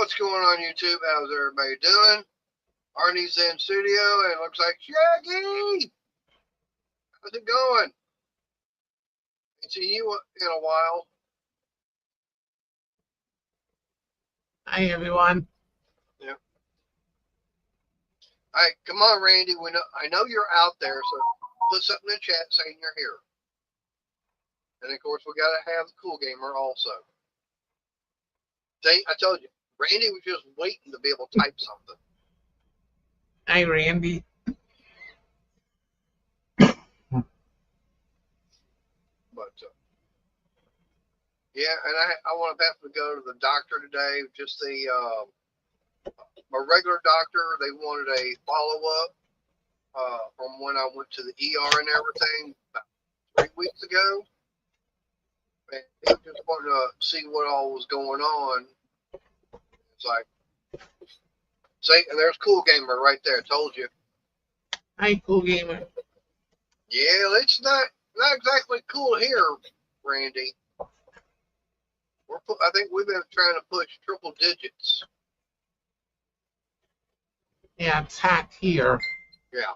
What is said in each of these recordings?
What's going on, YouTube? How's everybody doing? Arnie's in studio, and it looks like Shaggy. How's it going? Ain't seen you in a while. Hi, everyone. Yeah. All right, come on, Randy. I know you're out there, so put something in the chat saying you're here. And of course, we got to have the Cool Gamer also. See, I told you, Randy was just waiting to be able to type something. Hi, Randy. But yeah, and I want to have to go to the doctor today. Just my regular doctor. They wanted a follow up from when I went to the ER and everything about 3 weeks ago. And they just wanted to see what all was going on. It's like, see, and there's Cool Gamer right there. Told you. Hi, Cool Gamer. Yeah, it's not exactly cool here, Randy. I think we've been trying to push triple digits. Yeah, it's hot here. Yeah.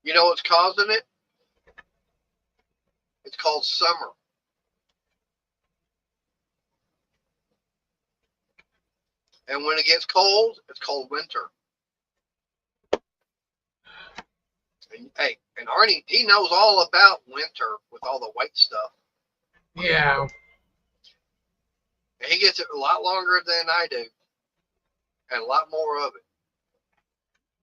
You know what's causing it? It's called summer. And when it gets cold, it's called winter. And, hey, and Arnie, he knows all about winter with all the white stuff. Yeah. And he gets it a lot longer than I do. And a lot more of it.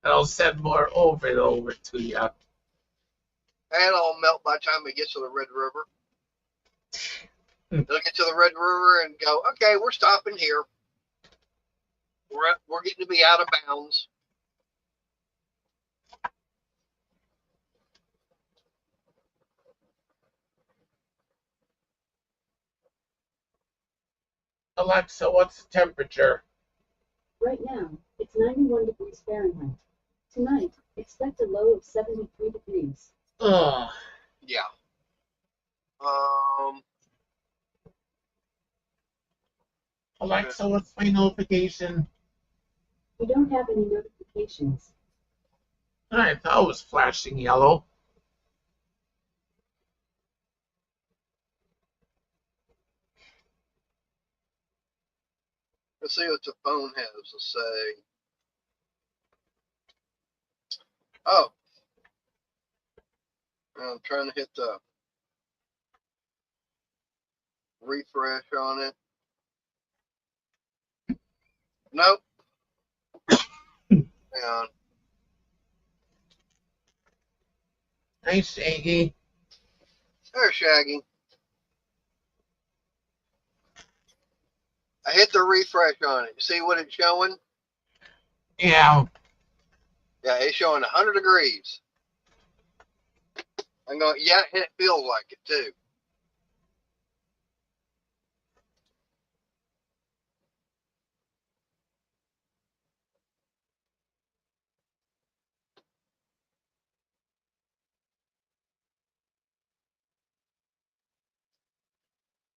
I'll send more over to you. And it'll melt by the time it gets to the Red River. They'll get to the Red River and go, okay, we're stopping here. We're getting to be out of bounds. Alexa, what's the temperature? Right now, it's 91 degrees Fahrenheit. Tonight, expect a low of 73 degrees. Ugh. Yeah. Alexa, what's my notification? We don't have any notifications. I thought it was flashing yellow. Let's see what the phone has to say. Oh. I'm trying to hit the refresh on it. Nope. Hang on. Hi, Shaggy. There's Shaggy. I hit the refresh on it. You see what it's showing? Yeah. Yeah, it's showing 100 degrees. I'm going, yeah, and it feels like it too.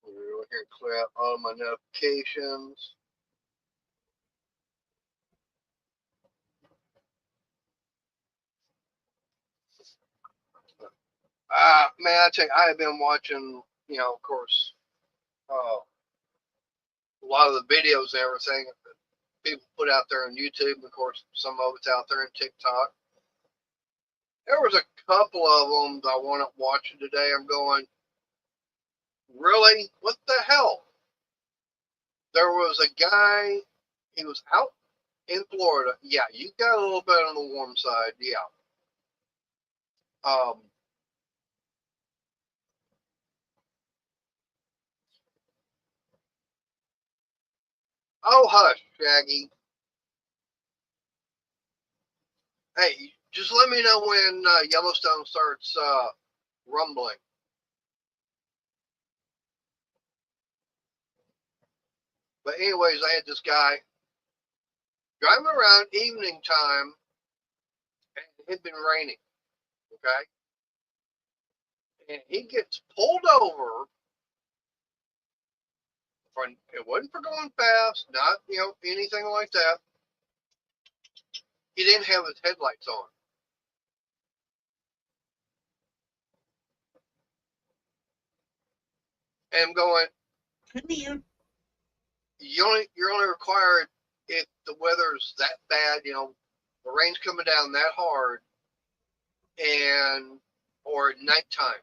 We're here and clear out all my notifications. Man, I tell you, I have been watching, of course, a lot of the videos and everything that people put out there on YouTube. Of course, some of it's out there on TikTok. There was a couple of them that I wanted watching today. I'm going, really? What the hell? There was a guy, he was out in Florida. Yeah, you got a little bit on the warm side. Yeah. Oh, hush, Shaggy. Hey, just let me know when Yellowstone starts rumbling. But anyways, I had this guy driving around evening time, and it had been raining. Okay, and he gets pulled over it wasn't for going fast, not anything like that. He didn't have his headlights on. And I'm going, Come here. you're only required if the weather's that bad, the rain's coming down that hard, and or at nighttime.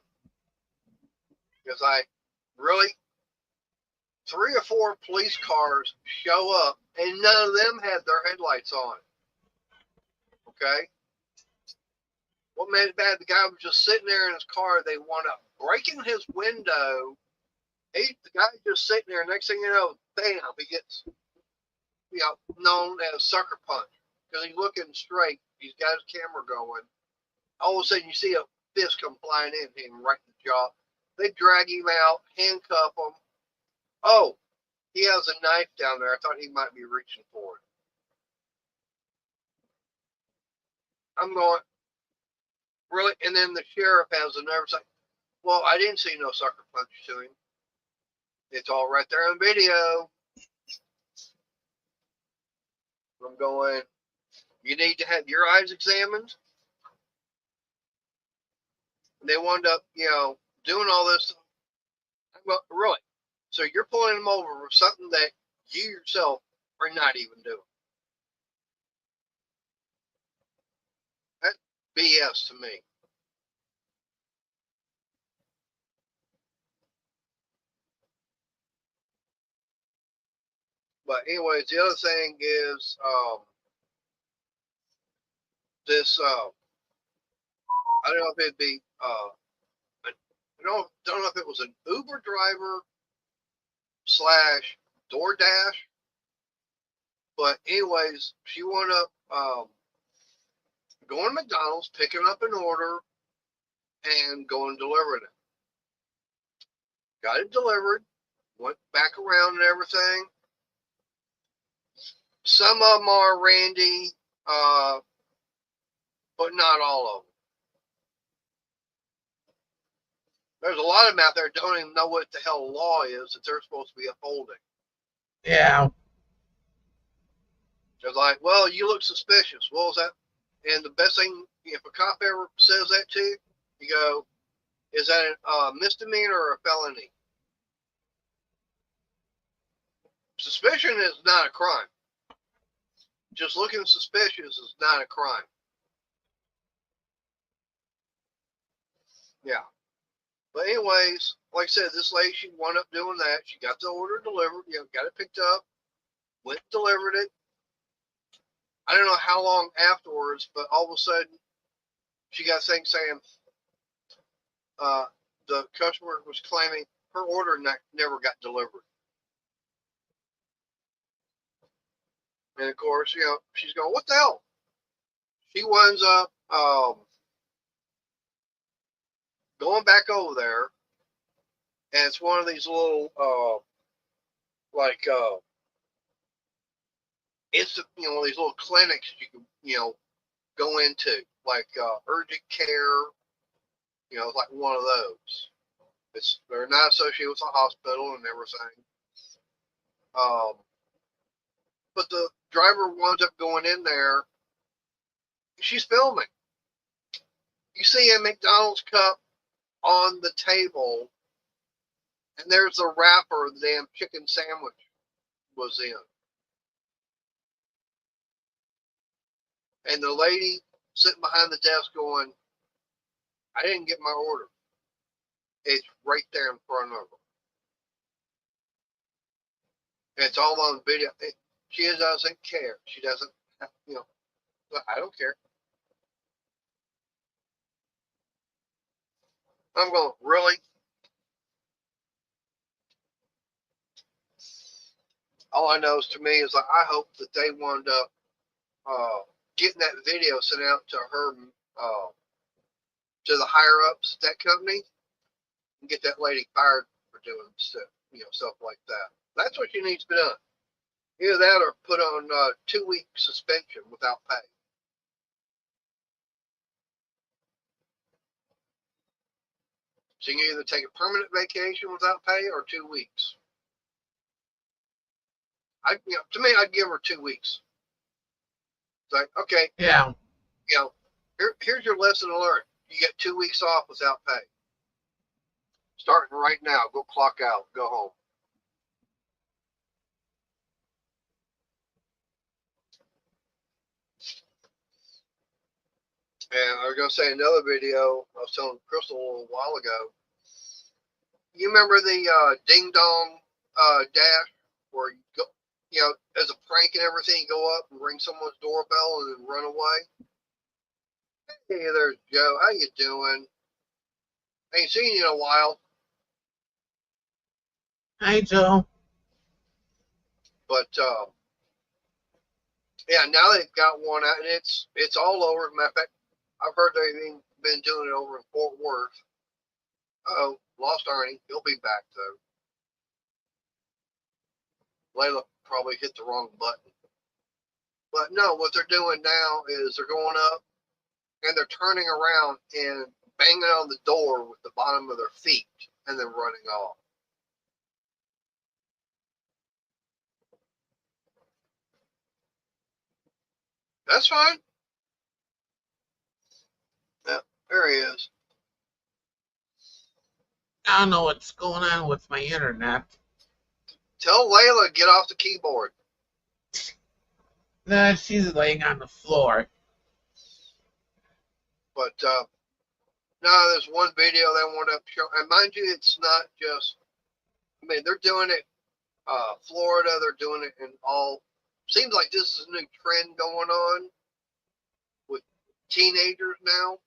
Because really 3 or 4 police cars show up, and none of them had their headlights on. Okay, what made it bad? The guy was just sitting there in his car. They wound up breaking his window. The guy just sitting there. Next thing you know, bam, he gets known as sucker punch because he's looking straight. He's got his camera going. All of a sudden, you see a fist come flying in, hit him right in the jaw. They drag him out, handcuff him. Oh, he has a knife down there. I thought he might be reaching for it. I'm going, really? And then the sheriff has a nerve say, well, I didn't see no sucker punch to him. It's all right there on video. I'm going, you need to have your eyes examined. And they wound up, doing all this. Well, really? So you're pulling them over for something that you yourself are not even doing. That's BS to me. But anyways, the other thing is this. I don't know if it'd be. I don't know if it was an Uber driver / DoorDash. But anyways, she wound up going to McDonald's, picking up an order, and going delivering it. Got it delivered, went back around and everything. Some of them are Randy, but not all of them. There's a lot of them out there that don't even know what the hell law is that they're supposed to be upholding. Yeah. It's like, well, you look suspicious. What was that? And the best thing, if a cop ever says that to you, you go, is that a misdemeanor or a felony? Suspicion is not a crime. Just looking suspicious is not a crime. Yeah. But anyways, like I said, this lady, she wound up doing that. She got the order delivered, got it picked up, went and delivered it. I don't know how long afterwards, but all of a sudden, she got things saying the customer was claiming her order never got delivered. And of course, she's going, what the hell? She winds up going back over there, and it's one of these little it's one of these little clinics you can go into, like urgent care. It's like one of those. They're not associated with a hospital and everything. But the driver winds up going in there. She's filming. You see a McDonald's cup on the table, and there's the wrapper the damn chicken sandwich was in. And the lady sitting behind the desk going, I didn't get my order. It's right there in front of her. And it's all on video. She doesn't care. She doesn't, I don't care. I'm going, really? All I know is to me is like, I hope that they wound up getting that video sent out to her, to the higher ups at that company, and get that lady fired for doing stuff like that. That's what she needs to be done. Either that or put on 2-week suspension without pay. So you can either take a permanent vacation without pay or 2 weeks. To me, I'd give her 2 weeks. It's like, okay, Yeah. here's your lesson learned. You get 2 weeks off without pay. Starting right now, go clock out, go home. And I was gonna say another video I was telling Crystal a little while ago. You remember the ding dong dash where you go, as a prank and everything, you go up and ring someone's doorbell and then run away. Hey, there's Joe. How you doing? Ain't seen you in a while. Hi, Joe. But yeah, now they've got one out, and it's all over. Matter of fact, I've heard they've been doing it over in Fort Worth. Oh, lost Arnie. He'll be back though. Layla probably hit the wrong button. But no, what they're doing now is they're going up and they're turning around and banging on the door with the bottom of their feet and then running off. That's fine. Yeah, there he is. I don't know what's going on with my internet. Tell Layla to get off the keyboard. Nah, she's laying on the floor. But no, there's one video they want to show, and mind you, it's not just. I mean, they're doing it. Florida, they're doing it in all. Seems like this is a new trend going on with teenagers now.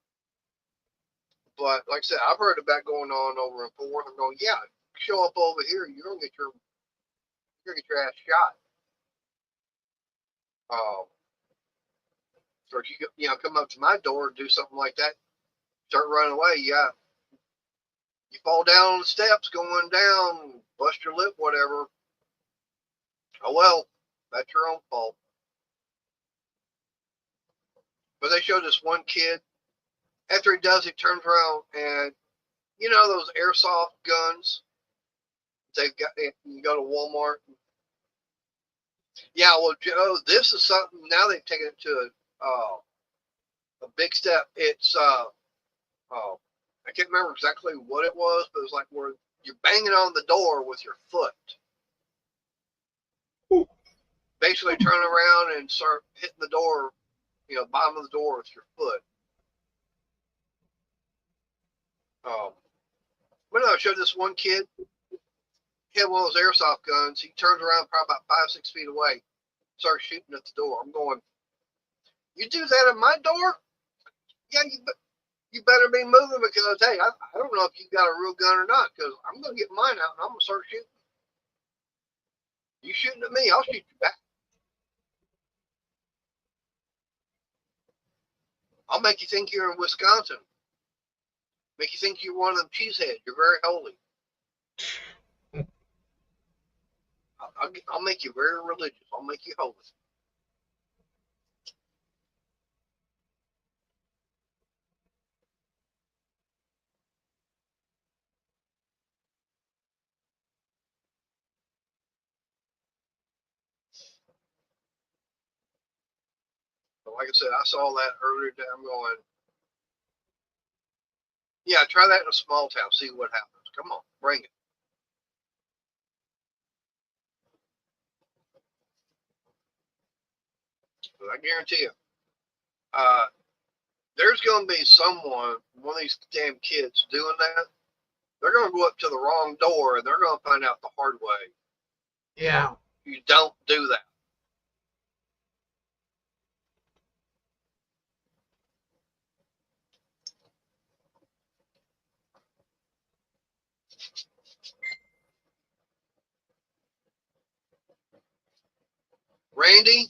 But like I said, I've heard about going on over in Fort Worth. I'm going, yeah, show up over here, you're gonna get your ass shot. Or if you come up to my door and do something like that, start running away, yeah, you fall down on the steps going down, bust your lip, whatever. Oh well, that's your own fault. But they showed this one kid. After he does, he turns around and those airsoft guns they've got. You go to Walmart. Yeah, well, Joe, this is something. Now they've taken it to a big step. It's I can't remember exactly what it was, but it was like where you're banging on the door with your foot. Basically, turn around and start hitting the door, bottom of the door with your foot. But no, I showed this one kid. He had one of those airsoft guns. He turns around probably about 5-6 feet away, starts shooting at the door. I'm going, you do that at my door? Yeah, you better be moving because, hey, I don't know if you got a real gun or not because I'm going to get mine out and I'm going to start shooting. You shooting at me, I'll shoot you back. I'll make you think you're in Wisconsin. Make you think you're one of them cheeseheads. You're very holy. I'll make you very religious. I'll make you holy. But like I said, I saw that earlier today. I'm going, yeah, try that in a small town. See what happens. Come on, bring it. But I guarantee you, there's going to be one of these damn kids doing that. They're going to go up to the wrong door and they're going to find out the hard way. Yeah. You don't do that. Randy,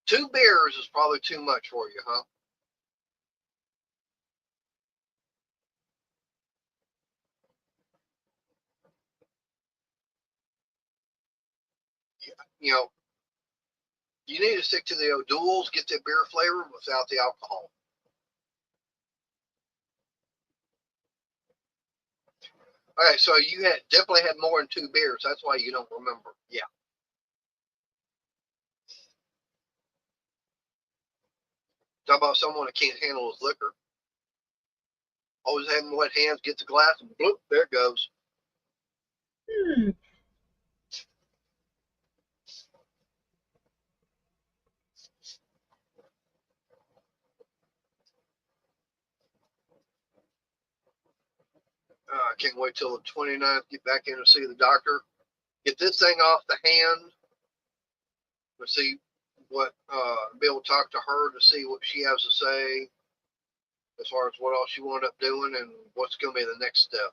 2 beers is probably too much for you, huh? You know, you need to stick to the O'Doul's, get the beer flavor without the alcohol. Okay, so you had definitely had more than 2 beers. That's why you don't remember. Yeah. Talk about someone that can't handle his liquor. Always having wet hands, gets a glass, and bloop, there it goes. Hmm. I can't wait till the 29th, get back in to see the doctor. Get this thing off the hand. Let's see what, be able to talk to her to see what she has to say as far as what else she wound up doing and what's going to be the next step.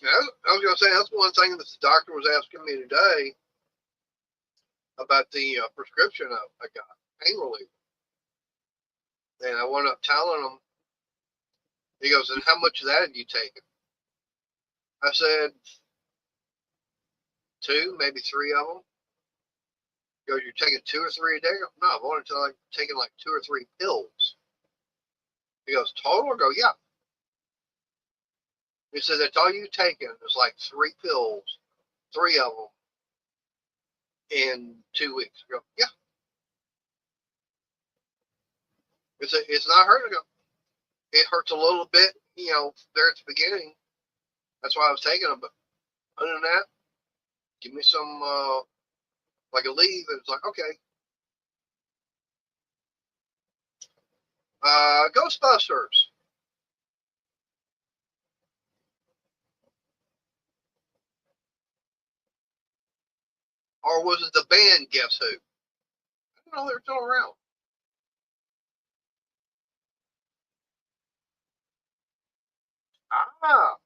Yeah, I was going to say, that's one thing that the doctor was asking me today about the prescription I got, pain relief. And I wound up telling him, he goes, and how much of that have you taken? I said, 2, maybe 3 of them. He goes, you're taking 2 or 3 a day? No, I've only taken like 2 or 3 pills. He goes, total? I go, yeah. He said, that's all you've taken. It's like 3 pills, 3 of them in 2 weeks. I go, yeah. It's not hurting. I go, it hurts a little bit, there at the beginning. That's why I was taking them. But other than that, give me some, like a leave. And it's like, okay. Ghostbusters. Or was it the band Guess Who? I don't know, they're still around. Ah,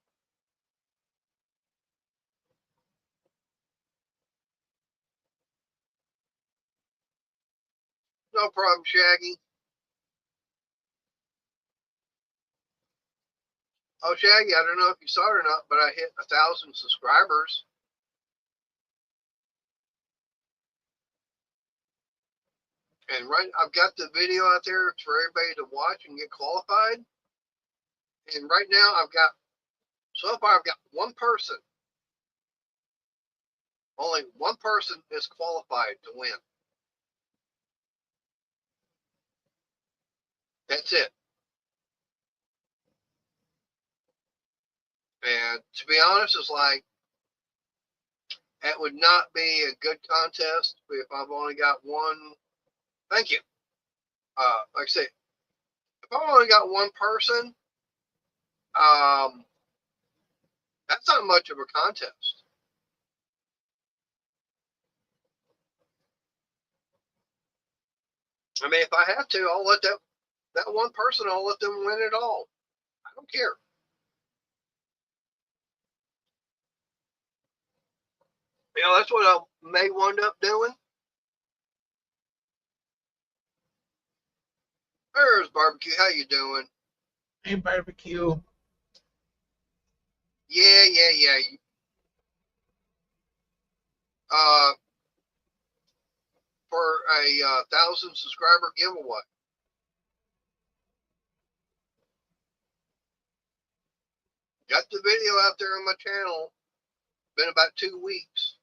no problem, Shaggy. Oh, Shaggy, I don't know if you saw it or not, but I hit 1,000 subscribers. And right, I've got the video out there for everybody to watch and get qualified. And right now, so far, I've got one person. Only one person is qualified to win. That's it. And to be honest, it's like, it would not be a good contest if I've only got one. Thank you. Like I said, if I've only got one person, um, that's not much of a contest. I mean, if I have to, I'll let that one person, I'll let them win it all. I don't care. That's what I may wind up doing. There's barbecue. How you doing? Hey, barbecue. Yeah, yeah, yeah. Uh, for a 1,000 subscriber giveaway. Got the video out there on my channel. Been about 2 weeks.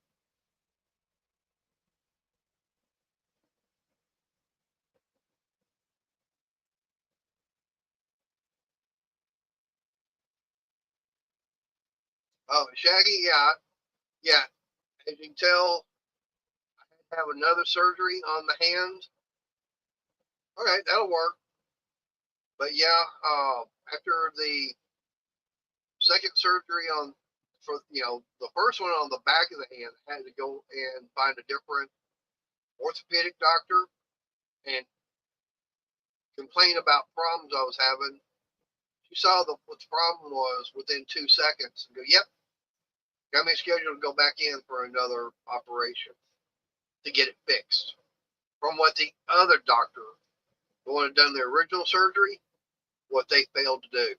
Oh, Shaggy, yeah, yeah. As you can tell, I have another surgery on the hand. Okay, that'll work. But yeah, after the second surgery the first one on the back of the hand, I had to go and find a different orthopedic doctor and complain about problems I was having. She saw what the problem was within 2 seconds and go, yep, got me scheduled to go back in for another operation to get it fixed. From what the other doctor, the one who had done the original surgery, what they failed to do.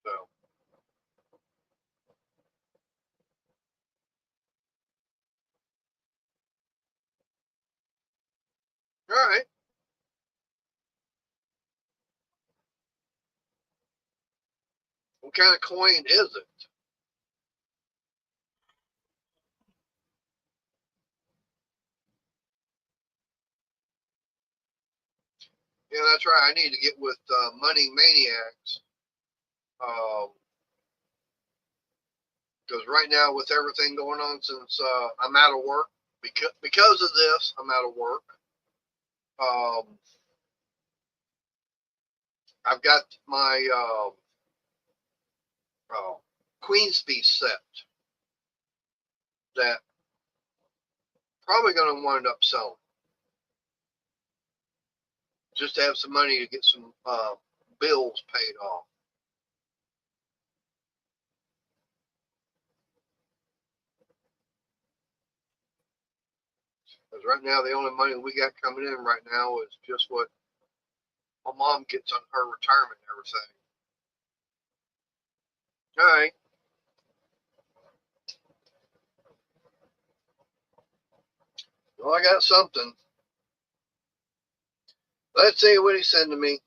So All right. What kind of coin is it? Yeah, that's right. I need to get with Money Maniacs. Because right now, with everything going on, since I'm out of work, because of this, I'm out of work. Um, I've got my Queen's piece set that probably going to wind up selling just to have some money to get some bills paid off. Because right now, the only money we got coming in right now is just what my mom gets on her retirement and everything. All right. Well, I got something. Let's see what he sent to me.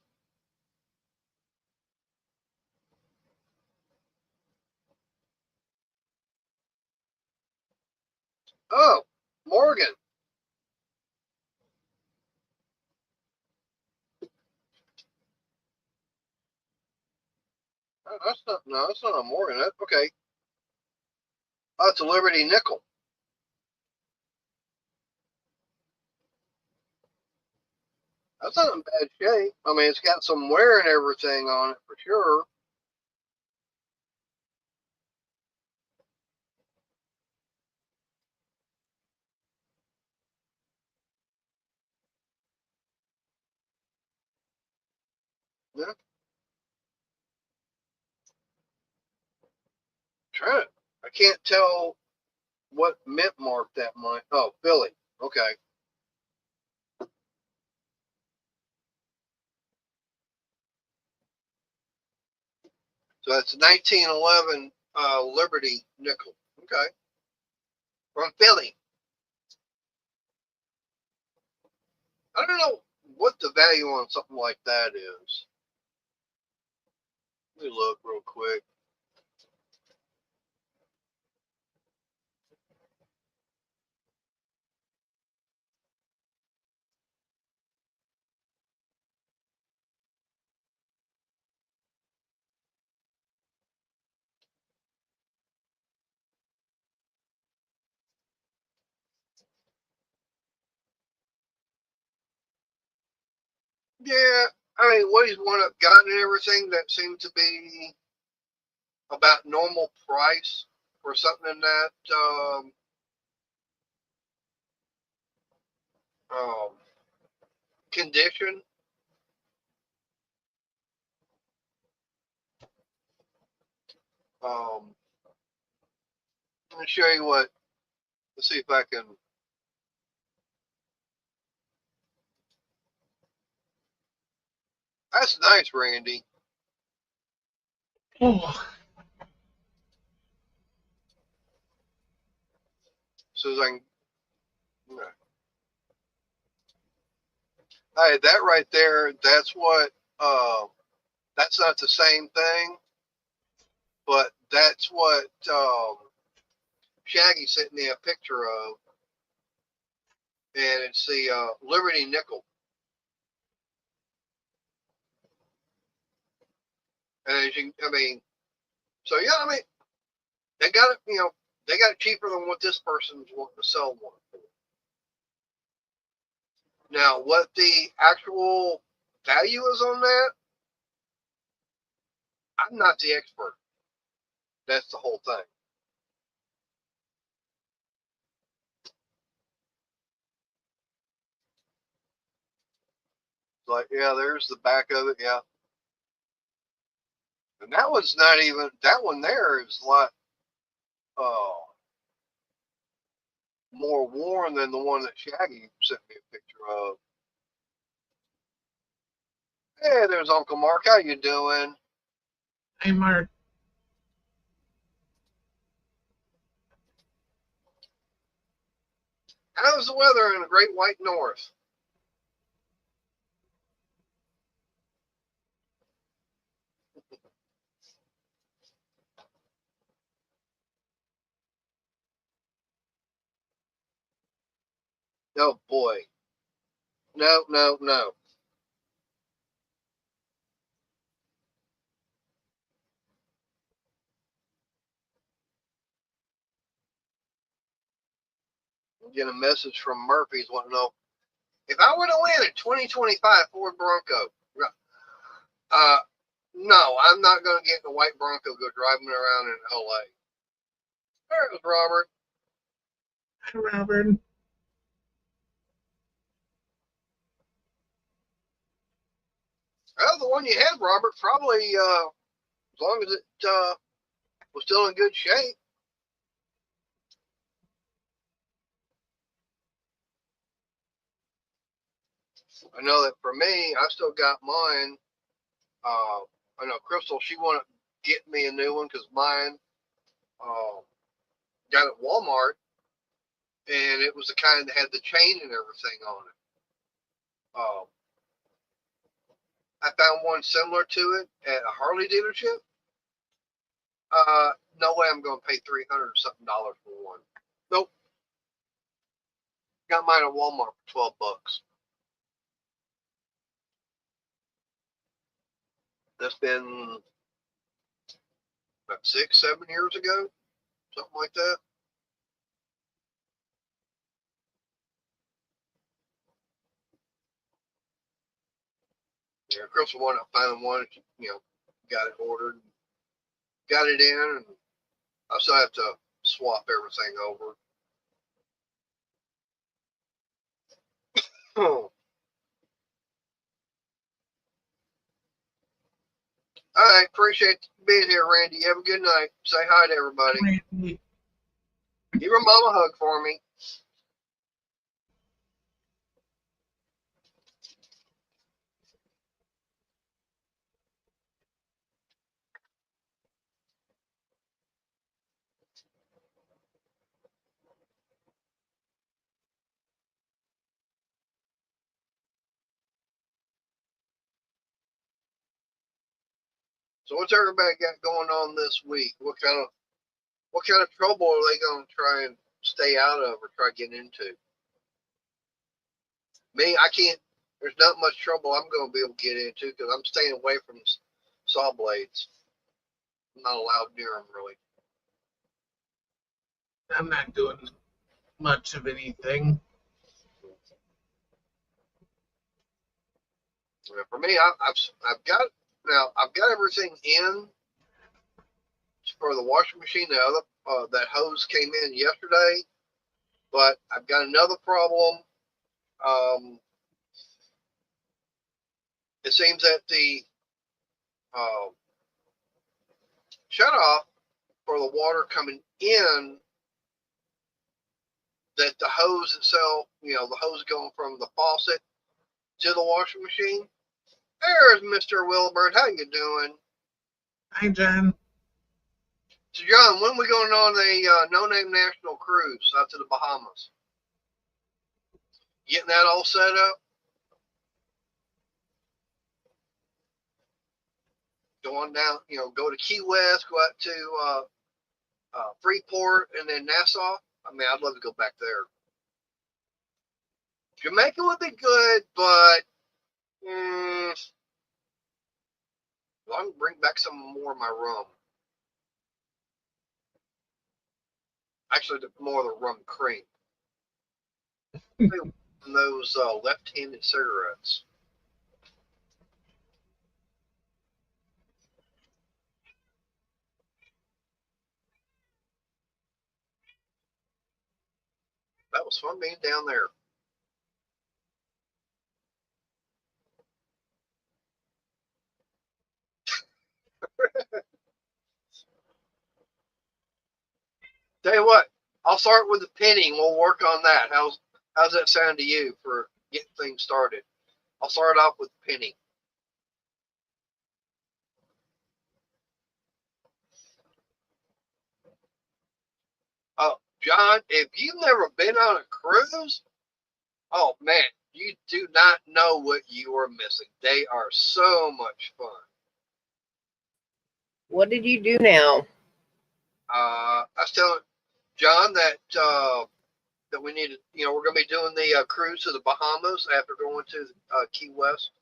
Oh, Morgan. Oh, that's not. No, that's not a Morgan. That's okay. Oh, it's a Liberty nickel. That's not in bad shape. I mean, it's got some wear and everything on it for sure. Yeah. Try it. I can't tell what mint mark that might. Oh, Philly. Okay. So that's 1911 Liberty nickel. Okay. From Philly. I don't know what the value on something like that is. Let me look real quick. Yeah, I mean, what he's won up gotten and everything that seemed to be about normal price for something in that um, condition. Let me show you what. Let's see if I can. That's nice, Randy. Oh, So as I can, hey, that right there. That's what. That's not the same thing, but that's what Shaggy sent me a picture of, and it's the Liberty nickel. And as you, I mean, so yeah, I mean, they got it. They got it cheaper than what this person's wanting to sell one for. Now, what the actual value is on that, I'm not the expert. That's the whole thing. It's like, yeah, there's the back of it, yeah. And that one's not even. That one there is a lot uh, more worn than the one that Shaggy sent me a picture of. Hey, there's Uncle Mark. How you doing? hey Mark. How's the weather in the Great White North? Oh boy. No, no, no. Get a message from Murphy's wanting to know if I were to win a 2025 Ford Bronco. Uh, no, I'm not going to get in a white Bronco go driving around in LA. There goes Robert. Hi, Robert. Well, the one you had, Robert, probably as long as it was still in good shape. I know that for me, I still got mine. I know Crystal, she wanted to get me a new one because mine got at Walmart, and it was the kind that had the chain and everything on it. I found one similar to it at a Harley dealership. No way I'm going to pay $300 or something for one. Nope. Got mine at Walmart for $12. That's been about 6, 7 years ago, something like that. Yeah, Crystal wanted to find one, got it ordered, got it in, and I still have to swap everything over. Oh. All right, appreciate being here, Randy. You have a good night. Say hi to everybody. Randy. Give your mom a hug for me. So what's everybody got going on this week? What kind of trouble are they going to try and stay out of or try getting into? Me, I can't. There's not much trouble I'm going to be able to get into because I'm staying away from saw blades. I'm not allowed near them really. I'm not doing much of anything. For me, I've got everything in for the washing machine. The other that hose came in yesterday, but I've got another problem. It seems that the uh, shut off for the water coming in, that the hose itself, the hose going from the faucet to the washing machine. There's Mr. Wilbert. How you doing? Hi, John. So, John, when are we going on a no-name national cruise out to the Bahamas? Getting that all set up? Going down, go to Key West, go out to Freeport, and then Nassau. I mean, I'd love to go back there. Jamaica would be good, but I can bring back some more of my rum. Actually, more of the rum cream. Those left-handed cigarettes. That was fun being down there. Tell you what, I'll start with the penny and we'll work on that. How's that sound to you for getting things started? I'll start off with the penny. John, if you've never been on a cruise, oh man, you do not know what you are missing. They are so much fun. What did you do now? I was telling John that that we need to, we're going to be doing the cruise to the Bahamas after going to Key West.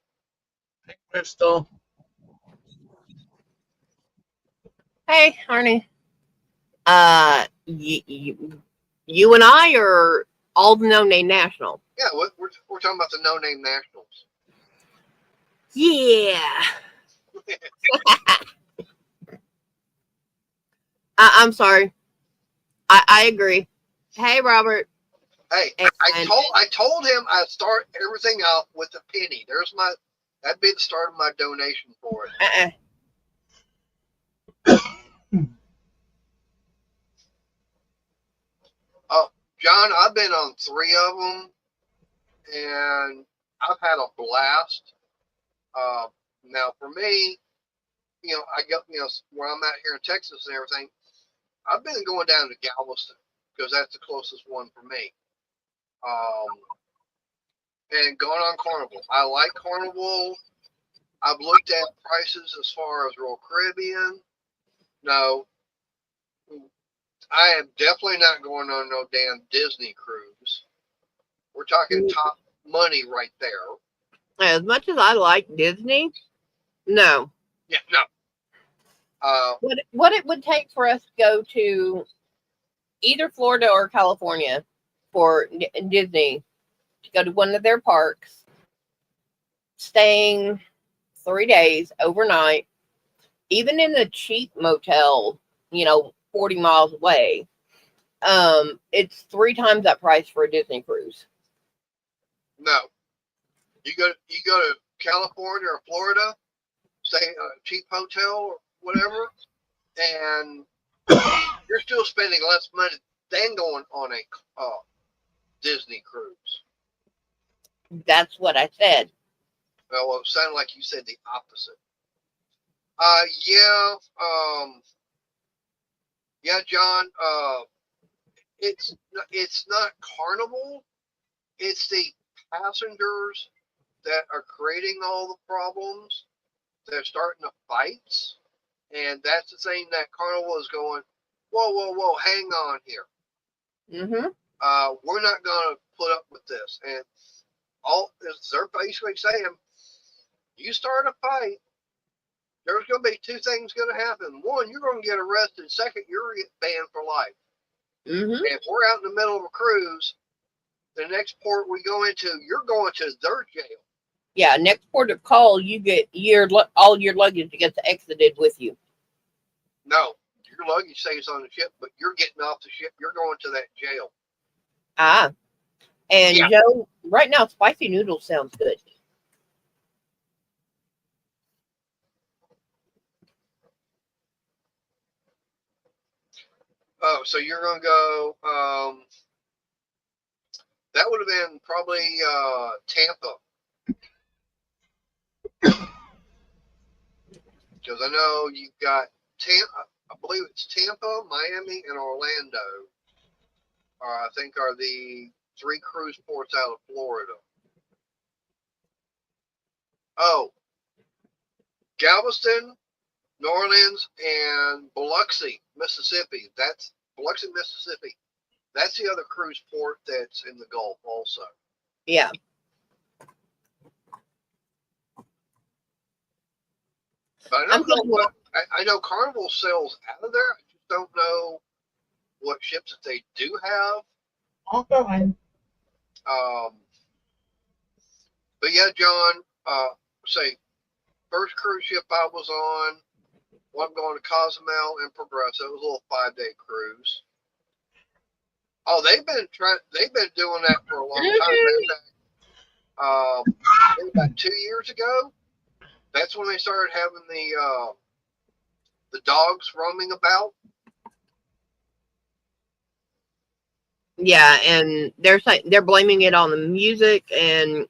Hey, Crystal. Hey, Arnie. You and I are all the No Name National. Yeah, we're talking about the No Name Nationals. Yeah. I'm sorry. I agree. Hey, Robert. Hey, I told him I'd start everything out with a penny. That'd be the start of my donation for it. Oh, John, I've been on 3 of them, and I've had a blast. Now, for me, I got, where I'm at here in Texas and everything, I've been going down to Galveston because that's the closest one for me. And going on Carnival. I like Carnival. I've looked at prices as far as Royal Caribbean. No, I am definitely not going on no damn Disney cruise. We're talking top money right there. As much as I like Disney, no. Yeah, no. What it would take for us to go to either Florida or California for Disney, to go to one of their parks, staying 3 days overnight, even in a cheap motel, 40 miles away, it's 3 times that price for a Disney cruise. No. You go to California or Florida, stay in a cheap hotel or whatever, and you're still spending less money than going on a Disney cruise. That's what I said. Well, it sounded like you said the opposite. Yeah, John. It's not Carnival. It's the passengers that are creating all the problems. They're starting the fights, and that's the thing that Carnival is going. Whoa! Hang on here. We're not going to put up with this, and they're basically saying, you start a fight, there's going to be 2 things going to happen. One, you're going to get arrested. Second, you're going to get banned for life. And if we're out in the middle of a cruise, the next port we go into, you're going to their jail. Yeah, next port of call, you get all your luggage gets exited with you. No, your luggage stays on the ship, but you're getting off the ship. You're going to that jail. And yeah. Joe, right now, spicy noodles sounds good. Oh, so you're going to go, that would have been probably Tampa. Because I know you've got I believe it's Tampa, Miami, and Orlando. I think are the 3 cruise ports out of Florida. Oh, Galveston, New Orleans, and Biloxi, Mississippi. That's Biloxi, Mississippi. That's the other cruise port that's in the Gulf also. Yeah. But I know Carnival sails out of there. I just don't know what ships that they do have. Okay. But yeah, John, say first cruise ship I was on, I'm going to Cozumel and Progresso. It was a little 5-day cruise. Oh, they've been doing that for a long time. About 2 years ago, that's when they started having the dogs roaming about. Yeah, and they're blaming it on the music, and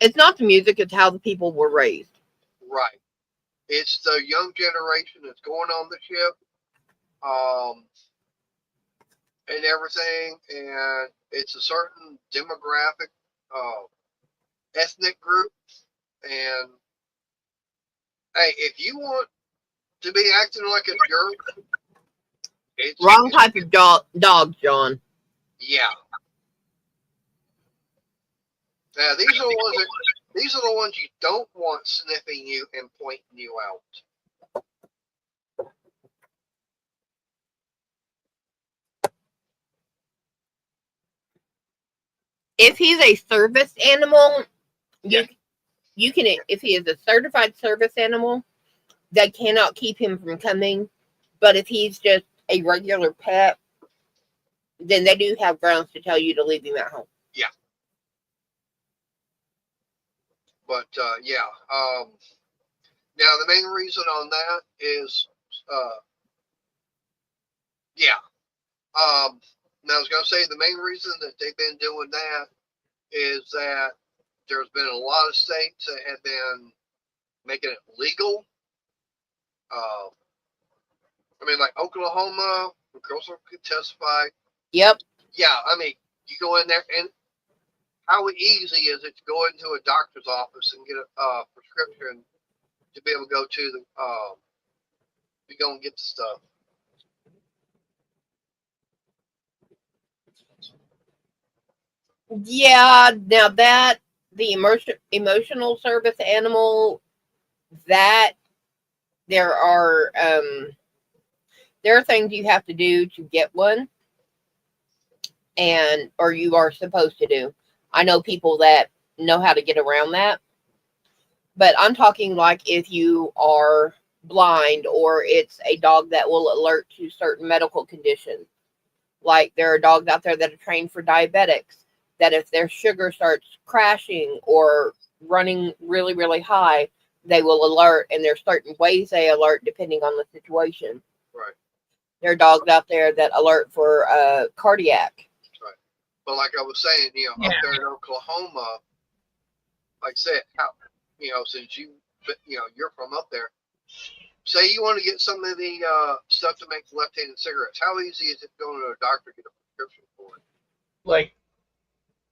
it's not the music; it's how the people were raised. Right. It's the young generation that's going on the ship, and everything, and it's a certain demographic, ethnic group, and hey, if you want to be acting like a jerk, Wrong type of dog, John. Yeah. Now these are the ones you don't want sniffing you and pointing you out. If he's a service animal, Yeah. you can, if he is a certified service animal, they cannot keep him from coming. But if he's just a regular pet, then they do have grounds to tell you to leave him at home. Yeah. But yeah. Now the main reason on that is yeah. Now I was gonna say the main reason that they've been doing that is that there's been a lot of states that have been making it legal. I mean, like Oklahoma, girls could testify. Yep. Yeah, I mean, you go in there, and how easy is it to go into a doctor's office and get a prescription to be able to go to to go and get the stuff? Yeah. Now that the emotional service animal, that there are things you have to do to get one, and or you are supposed to do. I know people that know how to get around that, but I'm talking like if you are blind or it's a dog that will alert to certain medical conditions. Like there are dogs out there that are trained for diabetics, that if their sugar starts crashing or running really, really high, they will alert, and there's certain ways they alert depending on the situation. Right. There are dogs out there that alert for cardiac. Right. But like I was saying, up there in Oklahoma, like I said, how since you're from up there, say you want to get some of the stuff to make left-handed cigarettes. How easy is it going to a doctor to get a prescription for it? Like,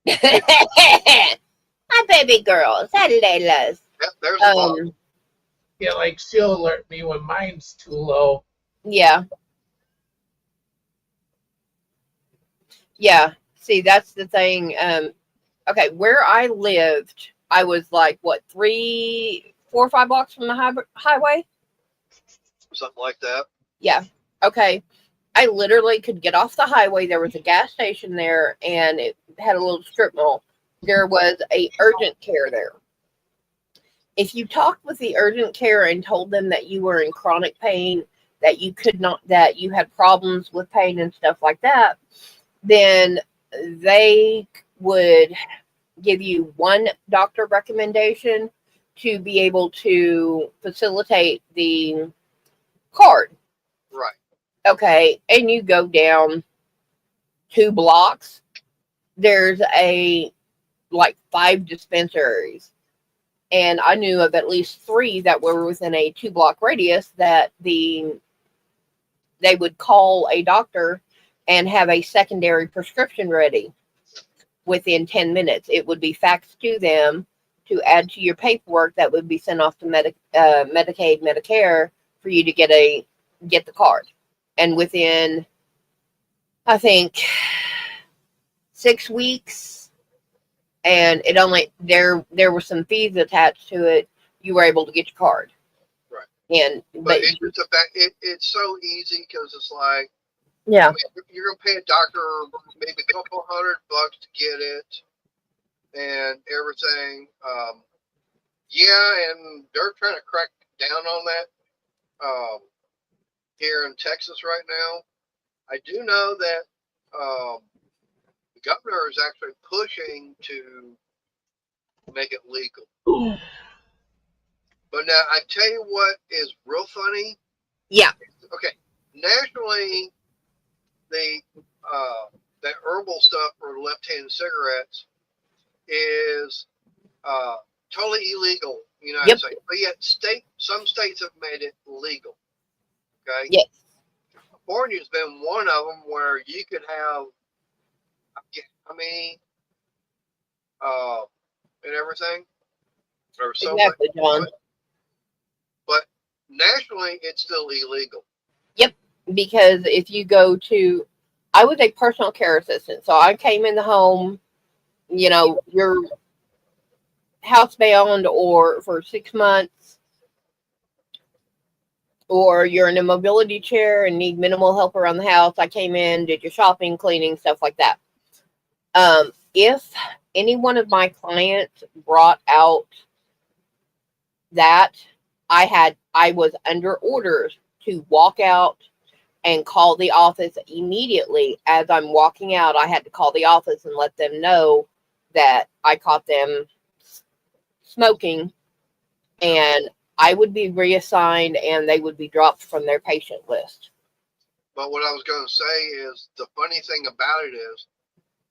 Hi, baby girl. Saturday, Les. Yep, there's a bug. yeah, like she'll alert me when mine's too low. Yeah. Yeah. See, that's the thing. Okay, where I lived, I was like, what, 3, 4, 5 blocks from the highway? Something like that. Yeah. Okay. I literally could get off the highway. There was a gas station there, and it had a little strip mall. There was a urgent care there. If you talked with the urgent care and told them that you were in chronic pain, that you could not, that you had problems with pain and stuff like that, then they would give you one doctor recommendation to be able to facilitate the card. Right. Okay, and you go down 2 blocks, there's like 5 dispensaries. And I knew of at least 3 that were within a 2-block radius that they would call a doctor and have a secondary prescription ready within 10 minutes. It would be faxed to them to add to your paperwork that would be sent off to Medicaid, Medicare for you to get the card. And within, I think, 6 weeks, and it only there were some fees attached to it, you were able to get your card. Right. And but it's just a fact. It's so easy because it's like, yeah, I mean, you're gonna pay a doctor maybe a couple $100 to get it and everything. Yeah, and they're trying to crack down on that here in Texas right now. I do know that the governor is actually pushing to make it legal. But now I tell you what is real funny. Yeah. Okay, nationally, that herbal stuff for left-handed cigarettes is totally illegal in the United States. But yet some states have made it legal. Okay? Yes. California's been one of them where you could have, I mean, and everything. Or so Exactly, John. But nationally, it's still illegal. Yep. Because if you go to, I was a personal care assistant, so I came in the home, you're housebound or for 6 months, or you're in a mobility chair and need minimal help around the house, I came in, did your shopping, cleaning, stuff like that. If any one of my clients brought out that, I was under orders to walk out and call the office immediately. As I'm walking out, I had to call the office and let them know that I caught them smoking, and I would be reassigned and they would be dropped from their patient list. But what I was going to say is the funny thing about it is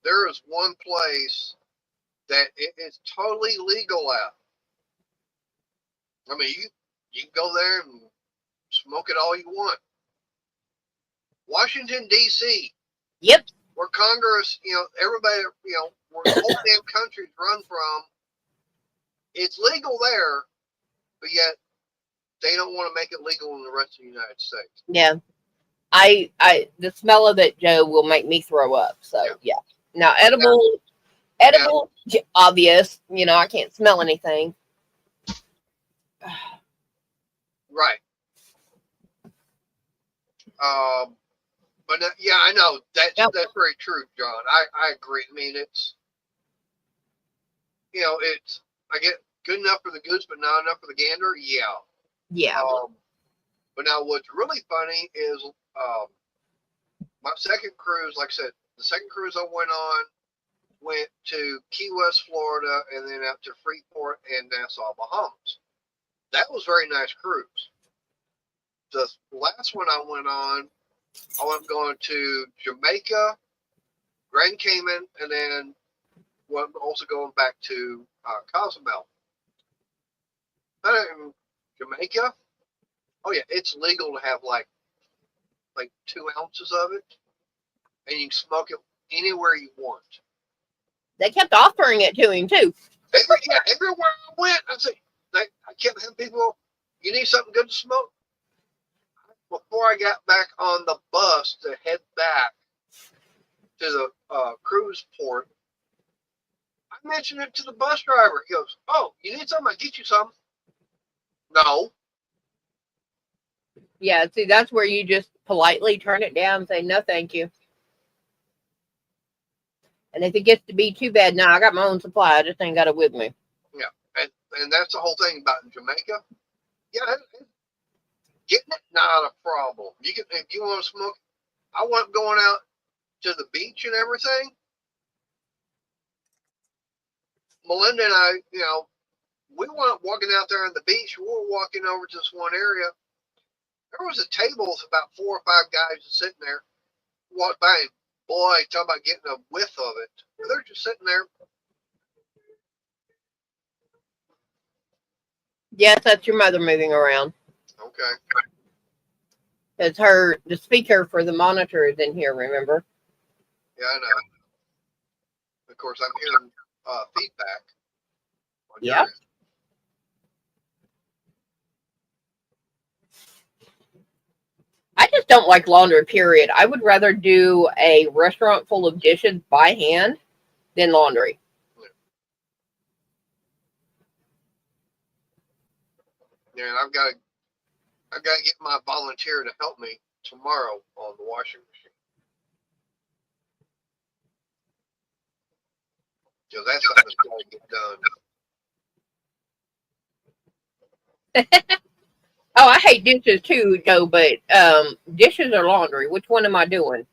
there is one place that it is totally legal at. I mean, you can go there and smoke it all you want. Washington, D.C. Yep. Where Congress, everybody, where the whole damn country's run from, it's legal there, but yet they don't want to make it legal in the rest of the United States. Yeah. The smell of it, Joe, will make me throw up. So yeah. Now edible, obvious. I can't smell anything. Right. But yeah, I know that's very true, John. I agree. I mean, it's I get good enough for the goose, but not enough for the gander. Yeah. Yeah. But now what's really funny is my second cruise. Like I said, the second cruise I went to Key West, Florida, and then out to Freeport and Nassau, Bahamas. That was a very nice cruise. The last one I went on, I went going to Jamaica, Grand Cayman, and then also going back to Cozumel. But in Jamaica, oh yeah, it's legal to have like 2 ounces of it, and you can smoke it anywhere you want. They kept offering it to him too. Everywhere I went, I kept having people, you need something good to smoke? Before I got back on the bus to head back to the cruise port, I mentioned it to the bus driver. He goes, "Oh, you need something? I'll get you some." No. Yeah, see, that's where you just politely turn it down and say, no, thank you. And if it gets to be too bad, now I got my own supply. I just ain't got it with me. Yeah, and that's the whole thing about Jamaica. Yeah, getting it, not a problem. You can, if you want to smoke. I went going out to the beach and everything. Melinda and I, we weren't walking out there on the beach. We were walking over to this one area. There was a table with about 4 or 5 guys sitting there. Walked by and boy, talk about getting a whiff of it. They're just sitting there. Yes, that's your mother moving around. Okay. It's the speaker for the monitor is in here, remember? Yeah, I know. Of course, I'm hearing feedback. Yeah. I just don't like laundry, period. I would rather do a restaurant full of dishes by hand than laundry. Yeah, and I've got to get my volunteer to help me tomorrow on the washing machine. So that's something that's got to get done. Oh, I hate dishes too, Joe, but dishes or laundry? Which one am I doing?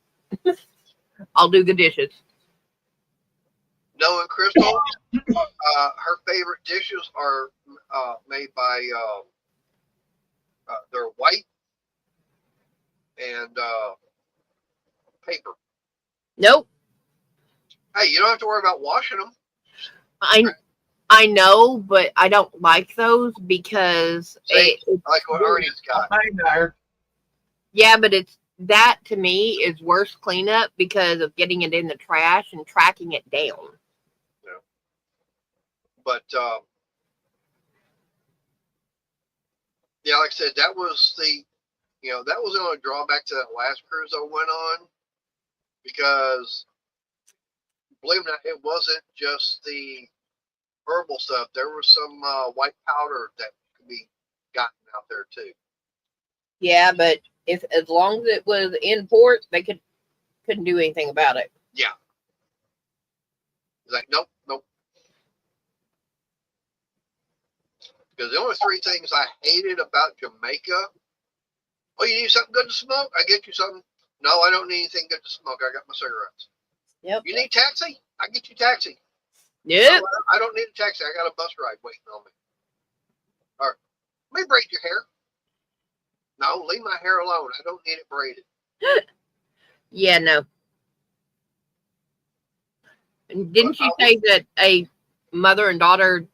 I'll do the dishes. No, and Crystal, her favorite dishes are made by, they're white and paper. Nope. Hey, you don't have to worry about washing them. I know, but I don't like those because it's like what Ernie's got. I know. Yeah, but that to me is worse cleanup because of getting it in the trash and tracking it down. Yeah. But yeah, like I said, that was that was the only drawback to that last cruise I went on, because believe it or not, it wasn't just the herbal stuff. There was some white powder that could be gotten out there too. Yeah, but if as long as it was in port, they couldn't do anything about it. Yeah. He's like, nope, nope. Because the only three things I hated about Jamaica. Oh, you need something good to smoke? I get you something. No, I don't need anything good to smoke. I got my cigarettes. Yep. You need taxi? I get you taxi. Yep. No, I don't need a taxi. I got a bus ride waiting on me. All right. Let me braid your hair. No, leave my hair alone. I don't need it braided. Yeah, no. And didn't you say that a mother and daughter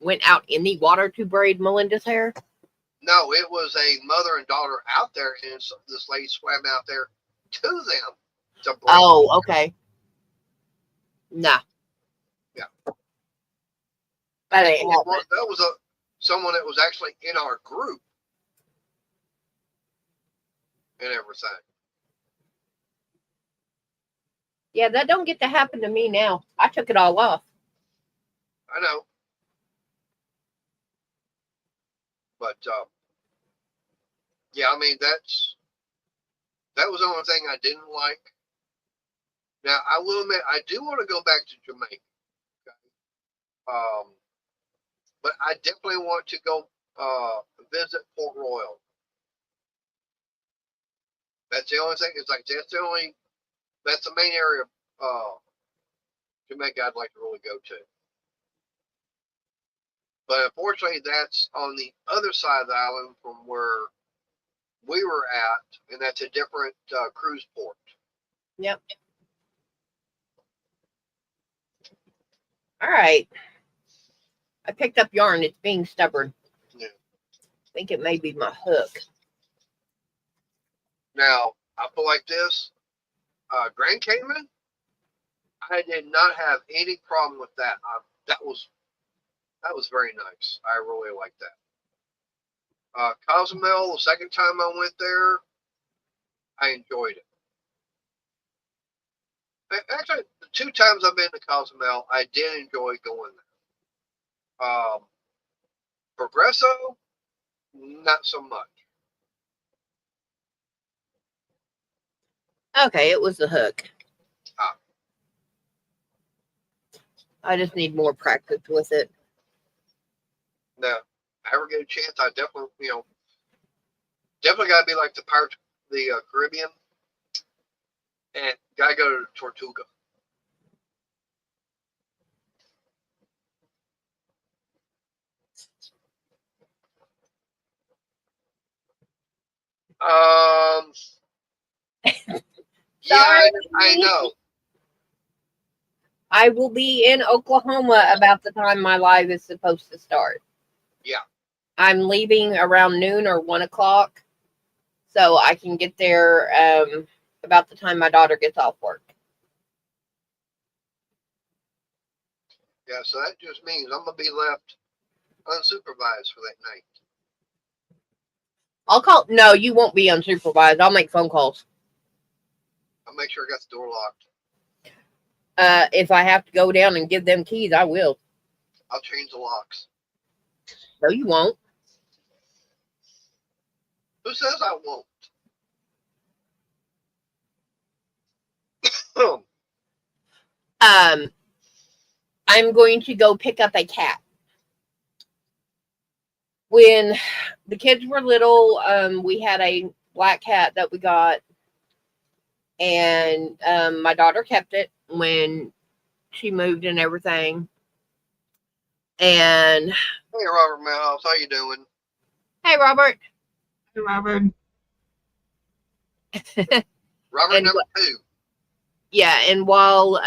went out in the water to braid Melinda's hair? No, it was a mother and daughter out there, and this lady swam out there to them to braid. Oh, okay. Nah. Yeah. That ain't happening. That was someone that was actually in our group and everything. Yeah, that don't get to happen to me now. I took it all off. I know. But, yeah, I mean, that was the only thing I didn't like. Now, I will admit, I do want to go back to Jamaica. Okay? But I definitely want to go visit Port Royal. That's the only thing. It's like that's the main area of Jamaica I'd like to really go to. But unfortunately, that's on the other side of the island from where we were at, and that's a different cruise port. Yep. All right. I picked up yarn. It's being stubborn. Yeah. I think it may be my hook. Now, I feel like this. Grand Cayman, I did not have any problem with that. That was very nice. I really liked that. Cozumel, the second time I went there, I enjoyed it. Actually, the two times I've been to Cozumel, I did enjoy going there. Progresso, not so much. Okay, it was the hook. Ah. I just need more practice with it. Now, if I ever get a chance, I definitely, definitely got to be like the Pirates of the Caribbean, and got to go to Tortuga. Yeah, I know. I will be in Oklahoma about the time my live is supposed to start. Yeah. I'm leaving around noon or 1 o'clock, so I can get there about the time my daughter gets off work. Yeah, so that just means I'm going to be left unsupervised for that night. I'll call. No, you won't be unsupervised. I'll make phone calls. I'll make sure I got the door locked. If I have to go down and give them keys, I will. I'll change the locks. No, you won't. Who says I won't? I'm going to go pick up a cat. When the kids were little, we had a black cat that we got, and my daughter kept it when she moved and everything. And Hey, Robert Milhouse, how you doing? hey, Robert. Hey, Robert. Robert And number 2. yeah, and while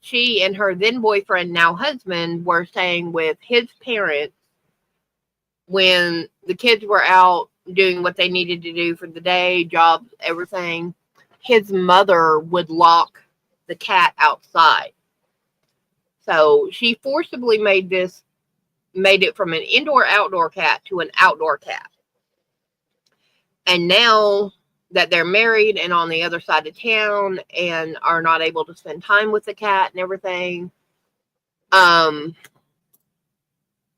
she and her then boyfriend, now husband, were staying with his parents, when the kids were out doing what they needed to do for the day, jobs, everything, his mother would lock the cat outside. So she forcibly made it from an indoor-outdoor cat to an outdoor cat. And now that they're married and on the other side of town and are not able to spend time with the cat and everything,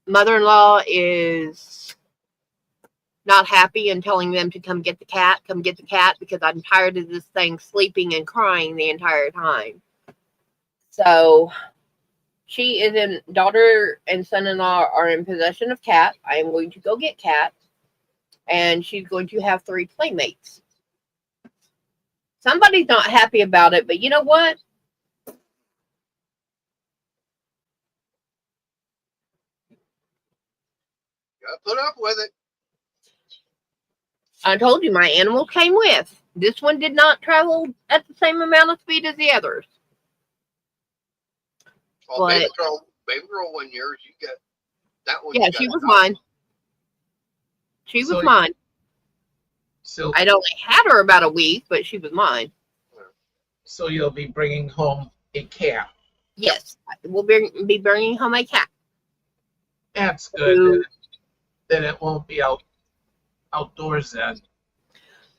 Mother-in-law is not happy and telling them to come get the cat, because I'm tired of this thing sleeping and crying the entire time. So she is in, daughter and son-in-law are in possession of Cat. I am going to go get Cat, and she's going to have 3 playmates. Somebody's not happy about it, but you know what? Gotta put up with it. I told you my animals came with. This one did not travel at the same amount of speed as the others. Well, But baby girl wasn't yours. You got that one. yeah, she was mine. She was mine. So I'd only had her about a week, but she was mine. So you'll be bringing home a cat. Yes, we'll be bringing home a cat. That's good. Then it won't be outdoors then.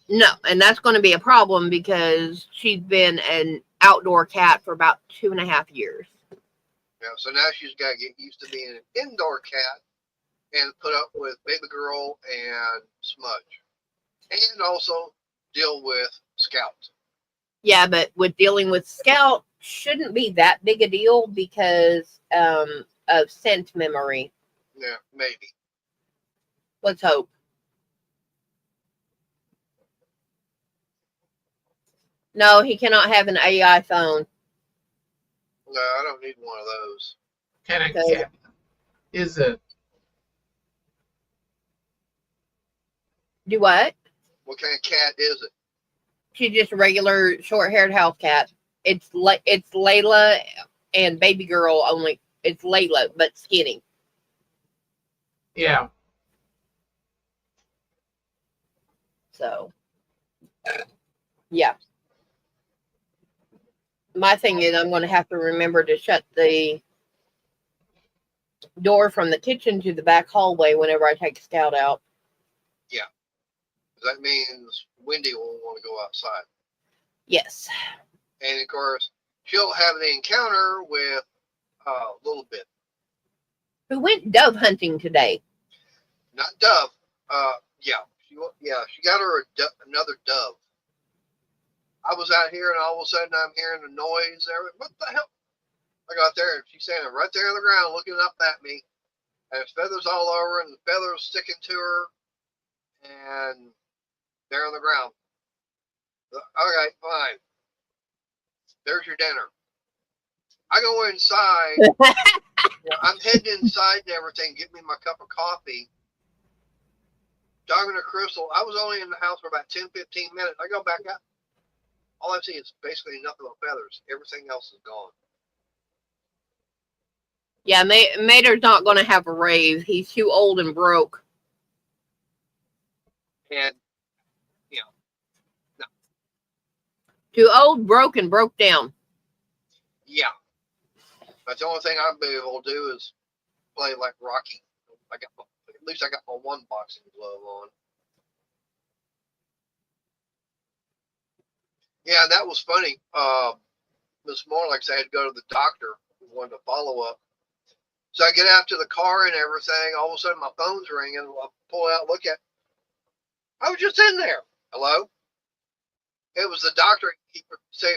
No, and that's going to be a problem because she's been an outdoor cat for about 2.5 years. Yeah, so now she's got to get used to being an indoor cat and put up with baby girl and Smudge, and also deal with Scout. Yeah, but with dealing with Scout shouldn't be that big a deal because of scent memory. Yeah, maybe. Let's hope. No, he cannot have an AI phone. No, I don't need one of those. Kind of cat is it? Do what? What kind of cat is it? She's just a regular short-haired house cat. It's Layla and baby girl only. It's Layla, but skinny. Yeah. So, yeah. My thing is, I'm going to have to remember to shut the door from the kitchen to the back hallway whenever I take Scout out. Yeah. That means Wendy will want to go outside. Yes. And of course, she'll have an encounter with Little Bit. Who went dove hunting today? Not Dove. She got her another dove. I was out here and all of a sudden I'm hearing a noise. What the hell? I got there and she's standing right there on the ground looking up at me. And there's feathers all over and the feathers sticking to her. And they're on the ground. Okay, fine. There's your dinner. I go inside. I'm heading inside and everything, get me my cup of coffee. Talking to Crystal, I was only in the house for about 10, 15 minutes. I go back out. All I see is basically nothing but feathers. Everything else is gone. Yeah, Mater's not going to have a rave. He's too old and broke. And, no. Too old, broke, and broke down. Yeah. That's the only thing I'll be able to do is play like Rocky. At least I got my one boxing glove on. Yeah, that was funny. This morning, like I said, I had to go to the doctor. We wanted to follow up. So I get out to the car and everything. All of a sudden, my phone's ringing. I pull it out, look at it. I was just in there. Hello? It was the doctor. He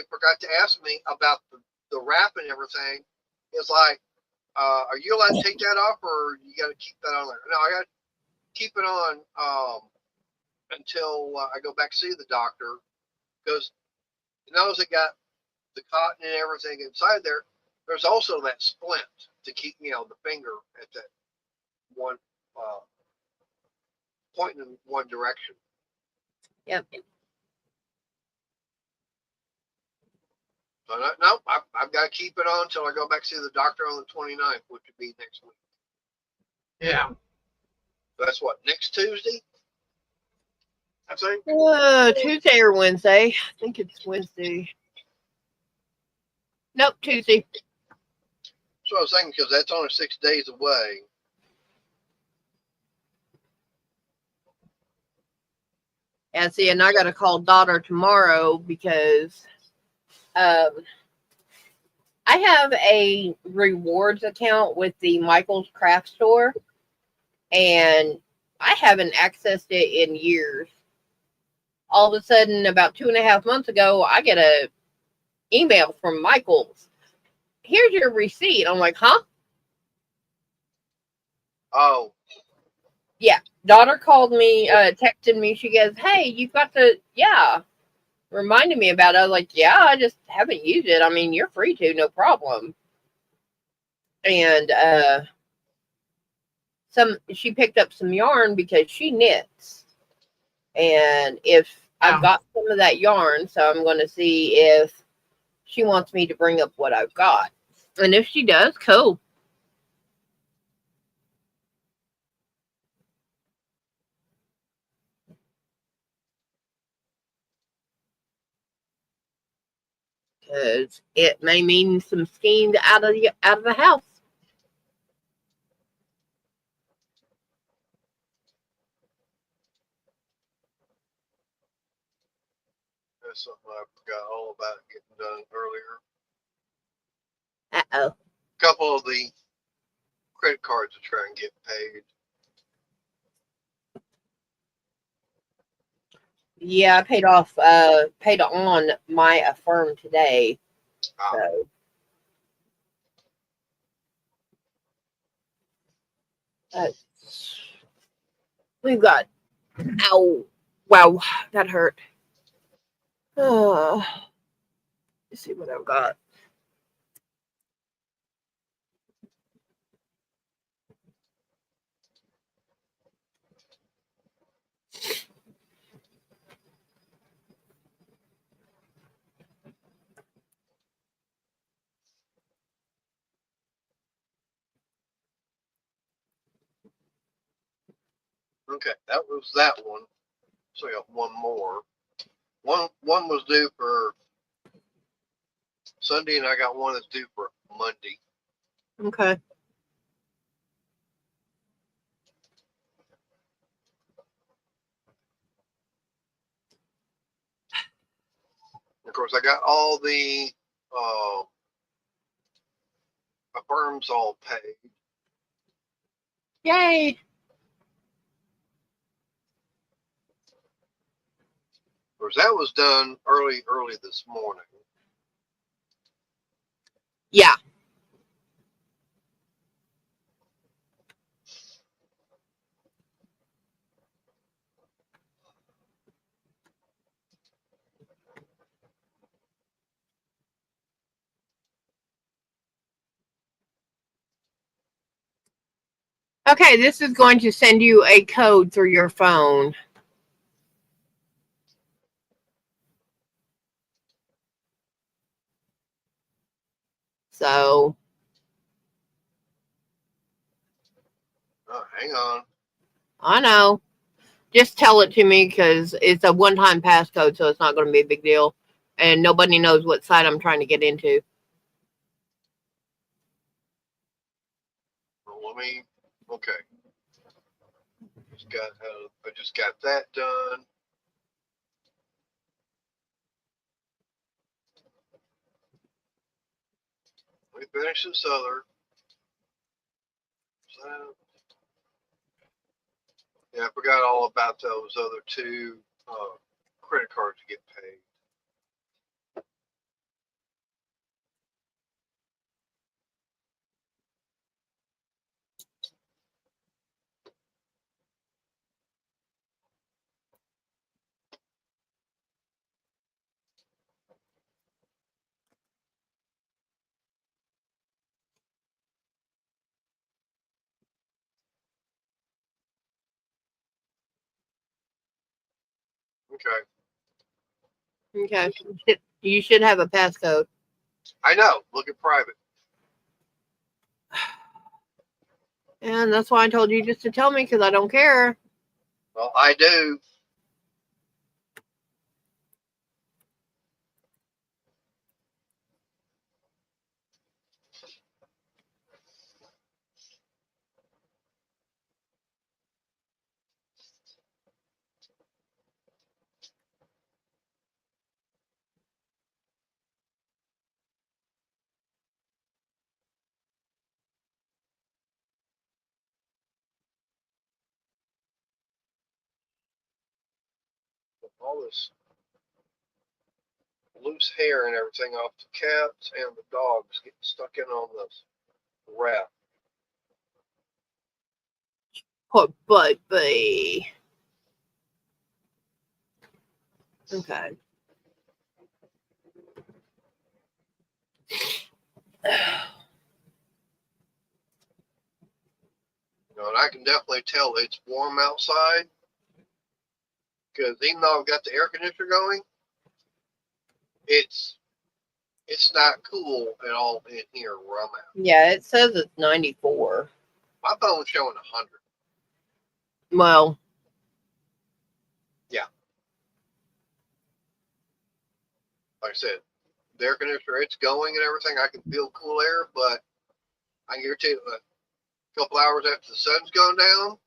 forgot to ask me about the wrap and everything. It's like, are you allowed to take that off or you got to keep that on there? No, I got to keep it on until I go back to see the doctor because it knows it got the cotton and everything inside there. There's also that splint to keep the finger at that one pointing in one direction. Yep. So no, I've got to keep it on until I go back to see the doctor on the 29th, which would be next week. Yeah. That's what, next Tuesday? I think. Tuesday or Wednesday. I think it's Wednesday. Nope, Tuesday. So I was thinking because that's only 6 days away. And see, and I got to call daughter tomorrow because I have a rewards account with the Michael's Craft Store, and I haven't accessed it in years. All of a sudden, about 2.5 months ago, I get a email from Michael's. Here's your receipt. I'm like, huh? Oh, Yeah. Daughter called me, texted me. She goes, "Hey, you've got to, yeah." Reminded me about it. I was like, "Yeah, I just haven't used it. I mean, you're free to, no problem." And she picked up some yarn because she knits, and if I've Wow. got some of that yarn, so I'm going to see if she wants me to bring up what I've got, and if she does, cool. Because it may mean some schemes out of the house. that's something I forgot all about getting done earlier. Uh-oh. A couple of the credit cards to try and get paid. Yeah, I paid on my Affirm today. Ah, So uh, we've got, ow, wow, that hurt. Let's see what I've got. okay, that was that one. So I got one more. One was due for Sunday, and I got one that's due for Monday. Okay. Of course, I got all the uh, Affirms all paid. Yay. Of course, that was done early this morning. Yeah. Okay, this is going to send you a code through your phone. So, Hang on. I know. Just tell it to me because it's a one-time passcode, so it's not going to be a big deal. And nobody knows what site I'm trying to get into. Well, let me. Okay. I just got that done. Let me finish this other. So, yeah, I forgot all about those other two credit cards to get paid. Okay. Okay. You should have a passcode. I know. Look at private. And that's why I told you just to tell me because I don't care. Well, I do. all this loose hair and everything off the cats and the dogs getting stuck in on this wrap. Poor baby. Okay. You know, and I can definitely tell it's warm outside because even though I've got the air conditioner going, it's not cool at all in here where I'm at. Yeah, it says it's 94. My phone's showing 100. Well, Yeah. Like I said, the air conditioner, it's going and everything. I can feel cool air, but I can guarantee you a couple hours after the sun's gone down,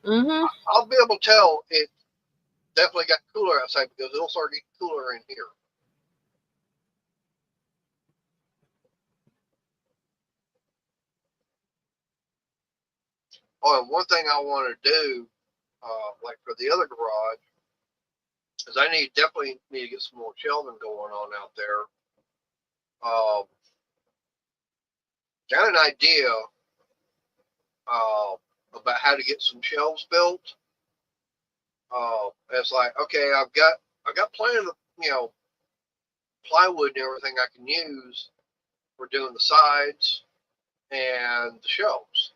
mm-hmm. I'll be able to tell it definitely got cooler outside because it'll start getting cooler in here. Oh, and one thing I want to do, like for the other garage, is I definitely need to get some more shelving going on out there. Got an idea about how to get some shelves built. It's like, okay, I've got plenty of, plywood and everything I can use for doing the sides and the shelves.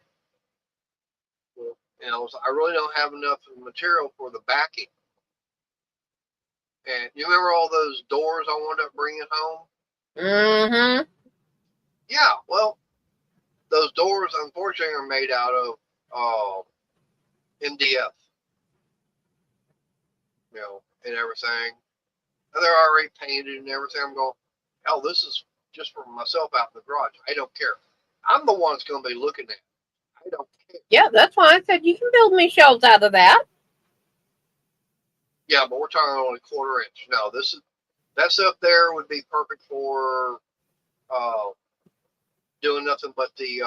I really don't have enough material for the backing. And you remember all those doors I wound up bringing home? Mm-hmm. Yeah, well, those doors, unfortunately, are made out of MDF, and everything. And they're already painted and everything. I'm going, hell, this is just for myself out in the garage. I don't care. I'm the one that's going to be looking at it. I don't care. Yeah, that's why I said you can build me shelves out of that. Yeah, but we're talking only 1/4 inch. No, that stuff there would be perfect for doing nothing but the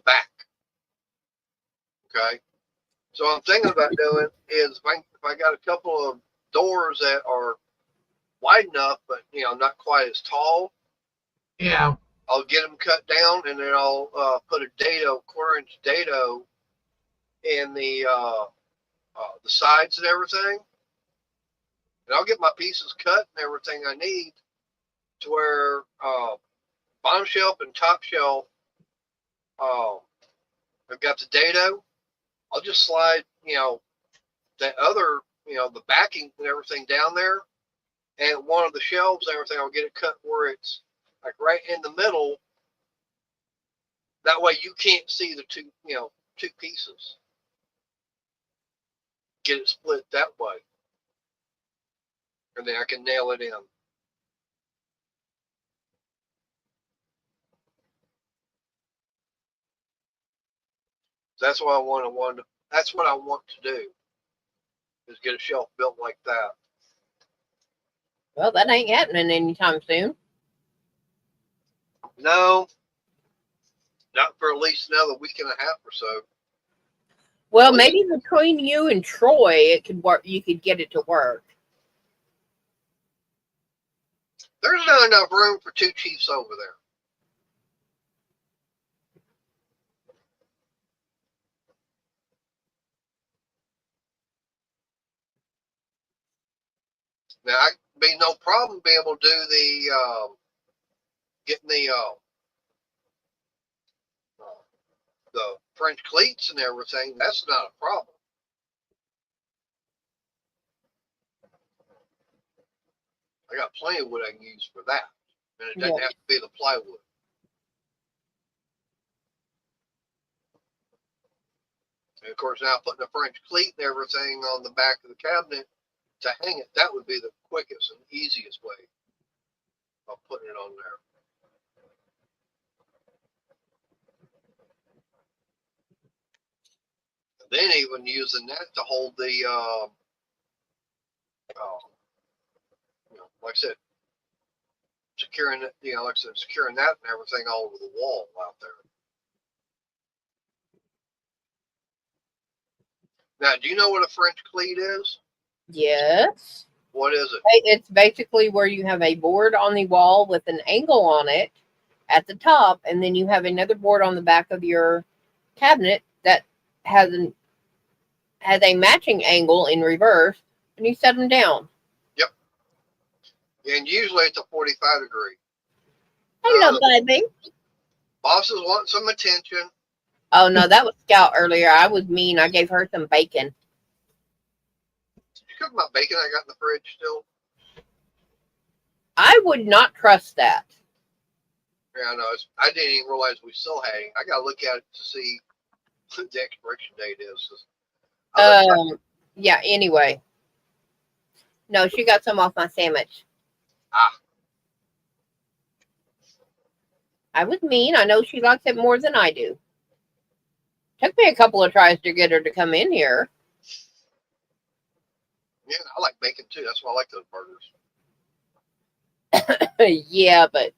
back. Okay, so I'm thinking about doing is if I got a couple of doors that are wide enough, but not quite as tall. Yeah. I'll get them cut down, and then I'll put a dado, 1/4 inch dado, in the sides and everything, and I'll get my pieces cut and everything I need to where bottom shelf and top shelf. I've got the dado. I'll just slide, that other, the backing and everything down there, and one of the shelves and everything. I'll get it cut where it's like right in the middle. That way you can't see the two pieces. Get it split that way, and then I can nail it in. That's what I want. That's what I want to do. Is get a shelf built like that. Well, that ain't happening anytime soon. No, not for at least another week and a half or so. Well, maybe between you and Troy, it could work. You could get it to work. There's not enough room for 2 chiefs over there. Now, I'd be no problem being able to do getting the French cleats and everything. That's not a problem. I got plenty of wood I can use for that, and it doesn't have to be the plywood. And of course, now putting a French cleat and everything on the back of the cabinet to hang it, that would be the quickest and easiest way of putting it on there. And then even using that to hold the, like I said, securing it, like I said, securing that and everything all over the wall out there. Now, do you know what a French cleat is? Yes. What is it? It's basically where you have a board on the wall with an angle on it at the top, and then you have another board on the back of your cabinet that has a matching angle in reverse, and you set them down. Yep. And usually it's a 45 degree. Hello, baby. Bosses want some attention. Oh no, that was Scout earlier. I was mean. I gave her some bacon. Did you cook my bacon I got in the fridge still? I would not trust that. Yeah, I know. I didn't even realize we still had it. I got to look at it to see what the expiration date is. Yeah, anyway. No, she got some off my sandwich. Ah. I was mean. I know she likes it more than I do. Took me a couple of tries to get her to come in here. Yeah, I like bacon too. That's why I like those burgers. Yeah, but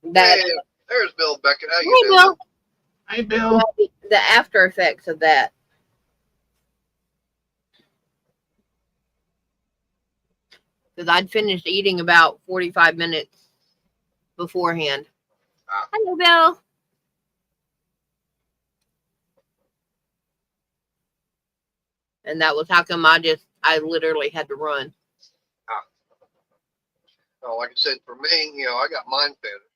that. Hey, there's Bill Beckett. How Hey, you doing? Bill. Hi, Bill. The after effects of that. Because I'd finished eating about 45 minutes beforehand. Ah. Hello, Bill. And that was how come I literally had to run. Oh, like I said, for me, I got mine finished.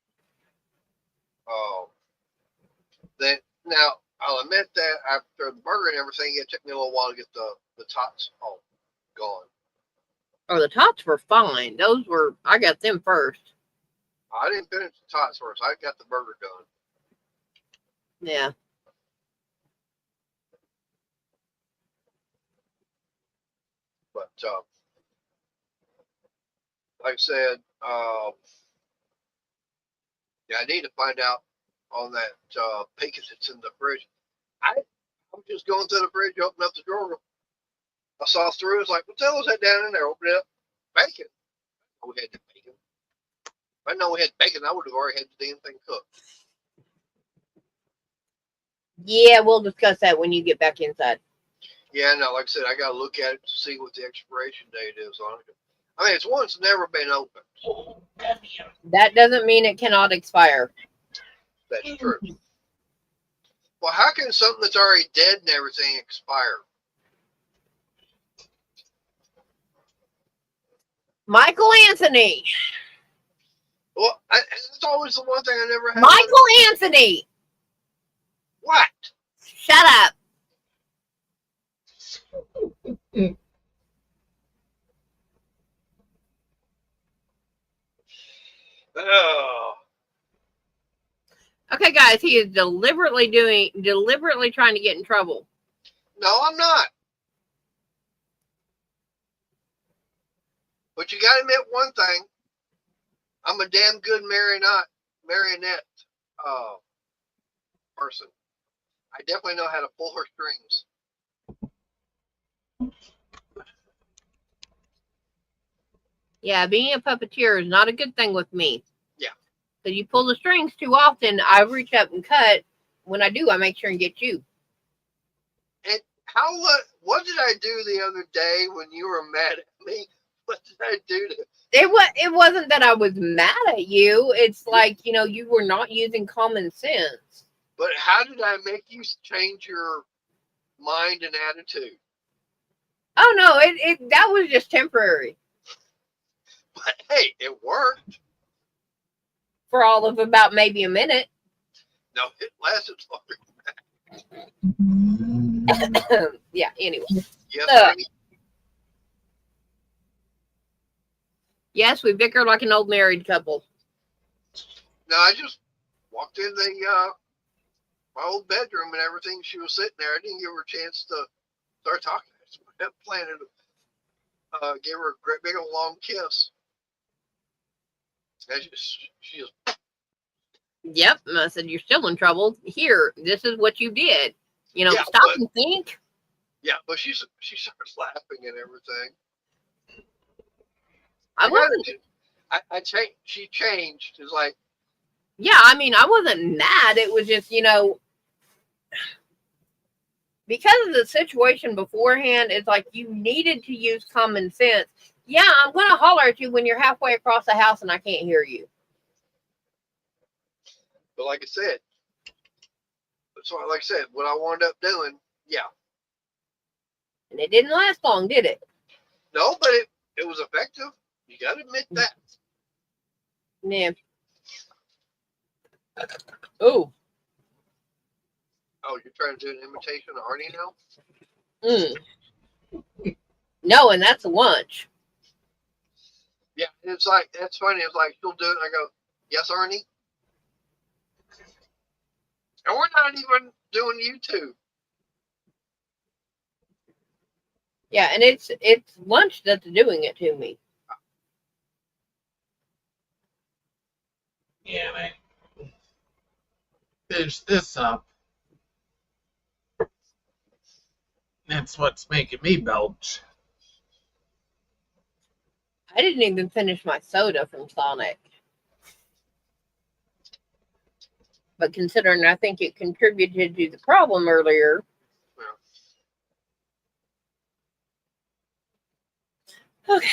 Then now I'll admit that after the burger and everything, it took me a little while to get the tots all gone. Oh, the tots were fine. I got them first. I didn't finish the tots first. I got the burger done. Yeah. But like I said, yeah, I need to find out on that bacon that's in the fridge. I'm just going through the fridge, open up the drawer. I saw through. It's like, what the hell is that down in there? Open it up. Bacon. Oh, we had the bacon. If I know we had bacon, I would have already had the damn thing cooked. Yeah, we'll discuss that when you get back inside. Yeah, no, like I said, I got to look at it to see what the expiration date is on it. I mean, it's one that's never been opened. That doesn't mean it cannot expire. That's true. Well, how can something that's already dead and everything expire? Michael Anthony. Well, that's always the one thing I never had. Michael Anthony. What? Shut up. Oh. Okay, guys, he is deliberately trying to get in trouble. No, I'm not. But you got to admit one thing. I'm a damn good marionette person. I definitely know how to pull her strings. Yeah, being a puppeteer is not a good thing with me. Yeah. Because you pull the strings too often, I reach up and cut. When I do, I make sure and get you. And what did I do the other day when you were mad at me? What did I do to It wasn't that I was mad at you. It's like, you were not using common sense. But how did I make you change your mind and attitude? Oh no, that was just temporary. But hey, it worked. For all of about maybe a minute. No, it lasted longer. Yeah, anyway. Yes, yes, we bicker like an old married couple. No, I just walked in my old bedroom and everything. She was sitting there. I didn't give her a chance to start talking. I just planted give her a great big old long kiss. And she just. Yep, and I said, you're still in trouble. Here, this is what you did. Stop and think. Yeah, but she starts laughing and everything. I wasn't. I changed. She changed. It's like. Yeah, I mean, I wasn't mad. It was just, because of the situation beforehand, it's like you needed to use common sense. Yeah, I'm going to holler at you when you're halfway across the house and I can't hear you. But like I said, what I wound up doing, yeah. And it didn't last long, did it? No, but it was effective. You got to admit that. Yeah. Oh. Oh, you're trying to do an imitation of Arnie now? No, and that's a lunch. Yeah, it's like, that's funny. It's like, she'll do it, and I go, yes, Arnie? And we're not even doing YouTube. Yeah, and it's lunch that's doing it to me. Yeah, and I finish this up. That's what's making me belch. I didn't even finish my soda from Sonic. But considering I think it contributed to the problem earlier. Yeah. Okay.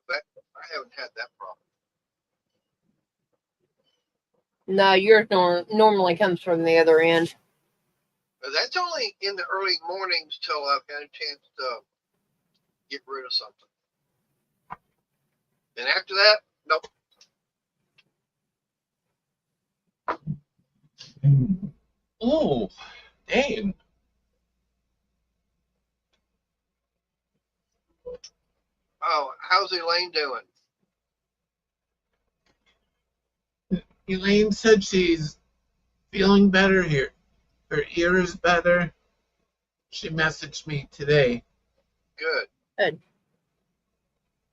I haven't had that problem. No, yours normally comes from the other end. But that's only in the early mornings till I've had a chance to get rid of something. And after that, nope. Oh, dang. Oh, how's Elaine doing? Elaine said she's feeling better here. Her ear is better. She messaged me today. Good. Good.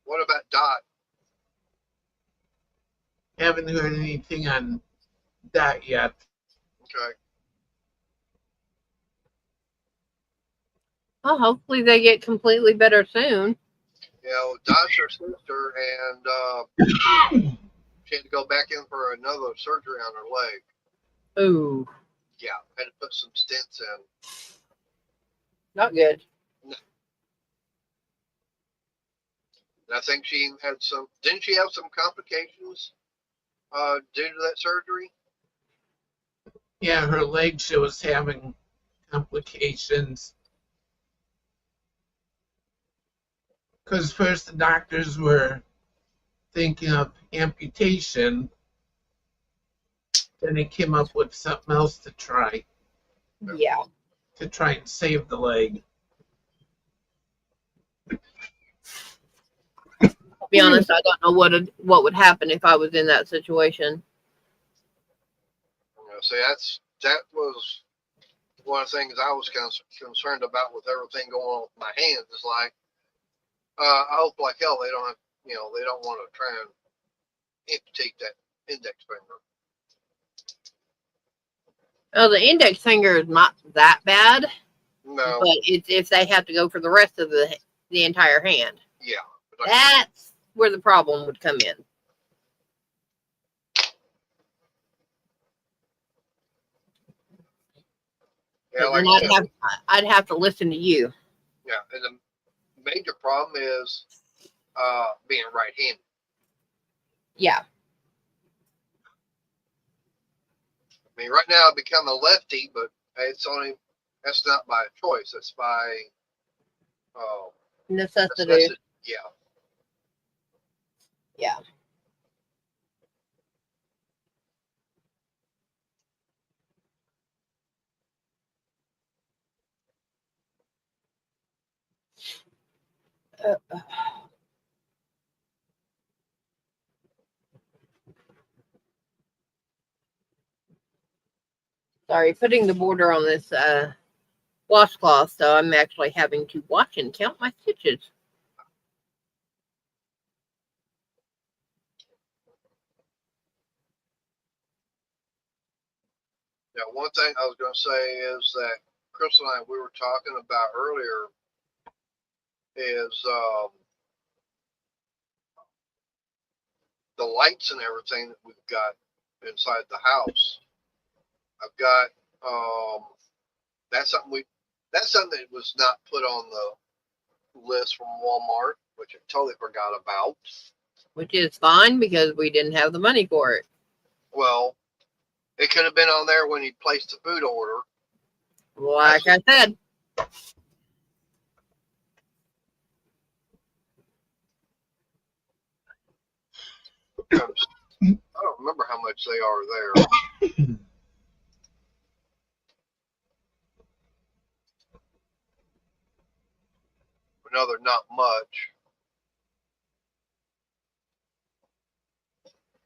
What about Dot? Haven't heard anything on that yet. Okay. Well, hopefully they get completely better soon. You know, Dot's her sister, and she had to go back in for another surgery on her leg. Ooh, Yeah, had to put some stents in. not good. And I think she had some. Didn't she have some complications due to that surgery? Yeah, her leg, she was having complications. Because first the doctors were thinking of amputation. Then they came up with something else to try Yeah. and save the leg. To be honest, I don't know what would happen if I was in that situation. You know, see, that was one of the things I was concerned about with everything going on with my hands. Is like, I hope like hell they don't have, they don't want to try and amputate that index finger. Oh, the index finger is not that bad, No. but it's if they have to go for the rest of the entire hand. Yeah. That's where the problem would come in. Yeah, like and I'd have to listen to you. Yeah, and the major problem is being right-handed. Yeah. I mean, right now I've become a lefty, but that's not by choice. That's by Necessity. Yeah. Yeah. Sorry, putting the border on this washcloth, so I'm actually having to watch and count my stitches. Now, one thing I was going to say is that Chris and I, we were talking about earlier is the lights and everything that we've got inside the house. I've got that's something that was not put on the list from Walmart, which I totally forgot about. Which is fine because we didn't have the money for it. Well, it could have been on there when you placed the food order. Like I said. I don't remember how much they are there. No, they're not much.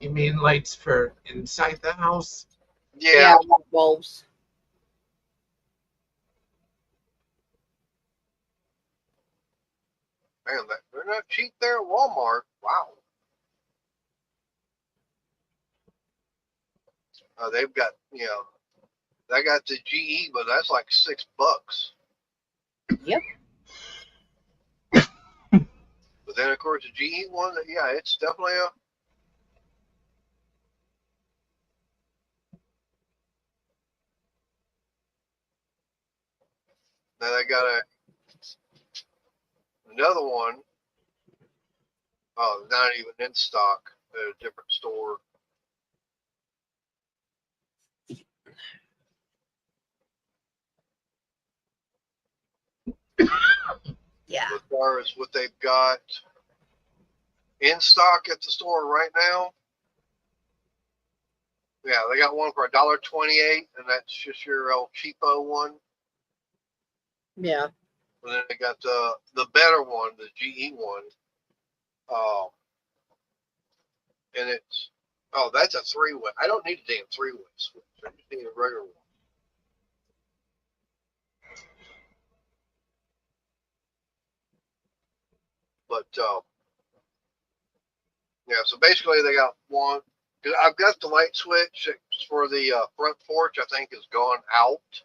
You mean lights for inside the house? Yeah. Bulbs. Man, they're not cheap there at Walmart. Wow. They've got, they got the GE, but that's like $6. Yep. But then, of course, the GE one, yeah, it's definitely a. Then I got another one. Oh, not even in stock at a different store. Yeah. As far as what they've got in stock at the store right now, yeah, they got one for $1.28, and that's just your old cheapo one. Yeah. And then they got the better one, the GE one. And it's that's a 3-way. I don't need a damn 3-way switch. I just need a regular one. But yeah, so basically they got one. Cause I've got the light switch for the front porch. I think is gone out.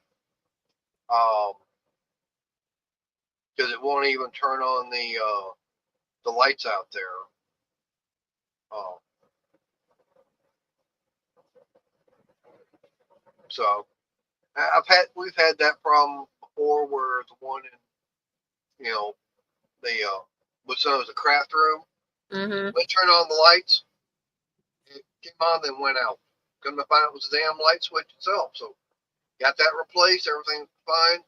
Because it won't even turn on the lights out there. So we've had that problem before where the one in the what's known as the craft room. Mm-hmm. They turn on the lights. It came on, then went out. Couldn't find it was the damn light switch itself. So got that replaced. Everything's fine.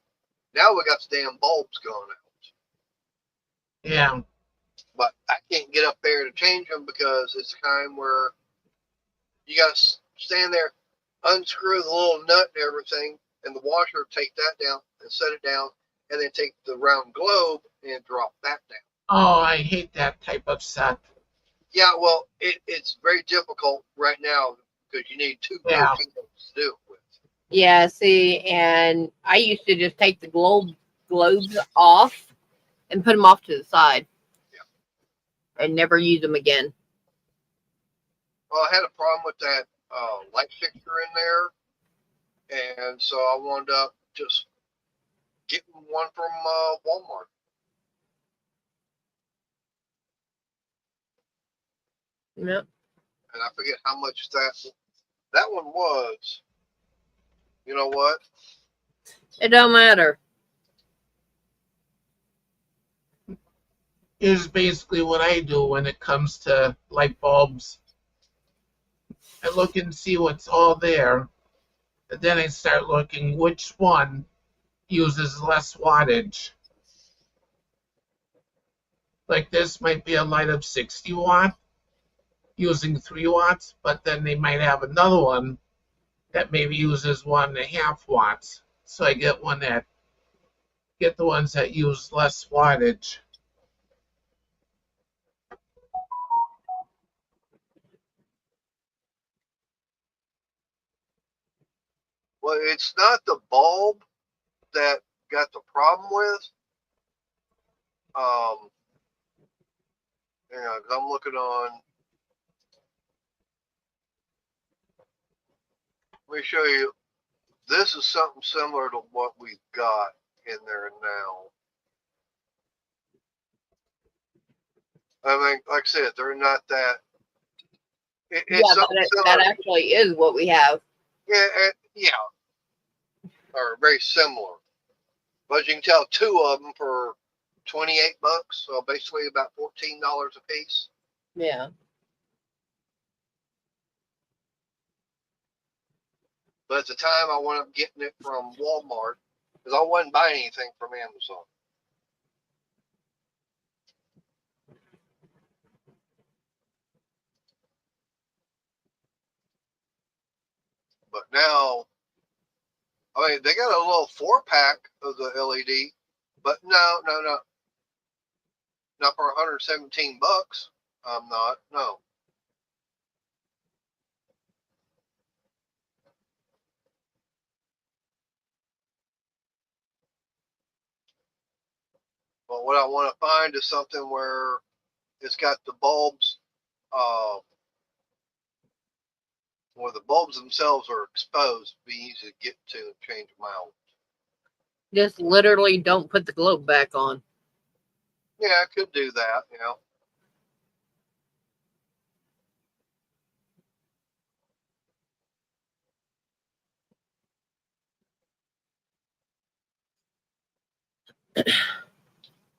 Now we got the damn bulbs going out. Yeah. But I can't get up there to change them because it's time where you got to stand there, unscrew the little nut and everything, and the washer, take that down and set it down, and then take the round globe and drop that down. Oh, I hate that type of set. Yeah, well, it's very difficult right now because you need two Yeah. hands to do it with. Yeah, see, and I used to just take the globes off and put them off to the side. Yeah. And never use them again. Well, I had a problem with that light fixture in there, and so I wound up just getting one from Walmart. Yep. And I forget how much that one was. You know what? It don't matter. Here's basically what I do when it comes to light bulbs. I look and see what's all there, and then I start looking which one uses less wattage. Like this might be a light of 60 watt using 3 watts, but then they might have another one that maybe uses 1.5 watts. So I get the ones that use less wattage. Well, it's not the bulb that got the problem with. Hang on, 'cause I'm looking on. Let me show you This is something similar to what we've got in there now. I mean, like I said, they're not that. It's Yeah, something that similar. actually is what we have. Yeah, or very similar. But as you can tell, two of them for $28, so basically about $14 a piece. Yeah. But at the time, I wound up getting it from Walmart because I wasn't buying anything from Amazon. But now, I mean, they got a little 4-pack of the LED, but no, not for $117. I'm not. No. But what I want to find is something where it's got the bulbs, uh, where the bulbs themselves are exposed, be easy to get to and change them out. Just literally don't put the globe back on. Yeah, I could do that, you know.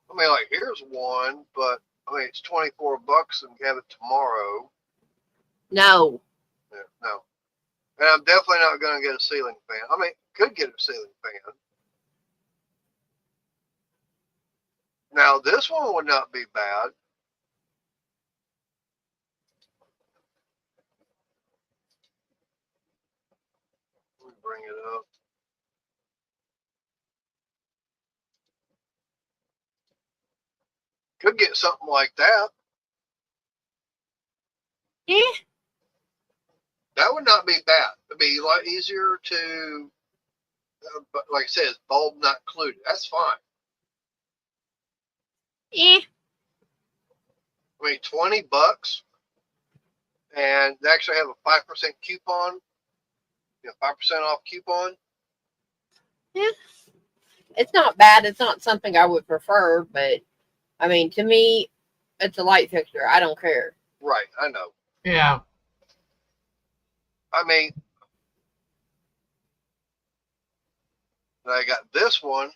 I mean, like, here's one, but I mean, it's $24 and have it tomorrow. No. Yeah, no. And I'm definitely not going to get a ceiling fan. I mean, could get a ceiling fan. Now, this one would not be bad. Let me bring it up. Could get something like that. Eh. That would not be bad. It'd be a lot easier to, but like I said, bulb not included. That's fine. Eh. I mean, $20, and they actually have a 5% coupon. 5% off coupon. Yeah. It's not bad. It's not something I would prefer, but I mean, to me, it's a light fixture. I don't care. Right, I know. Yeah. I mean, I got this one.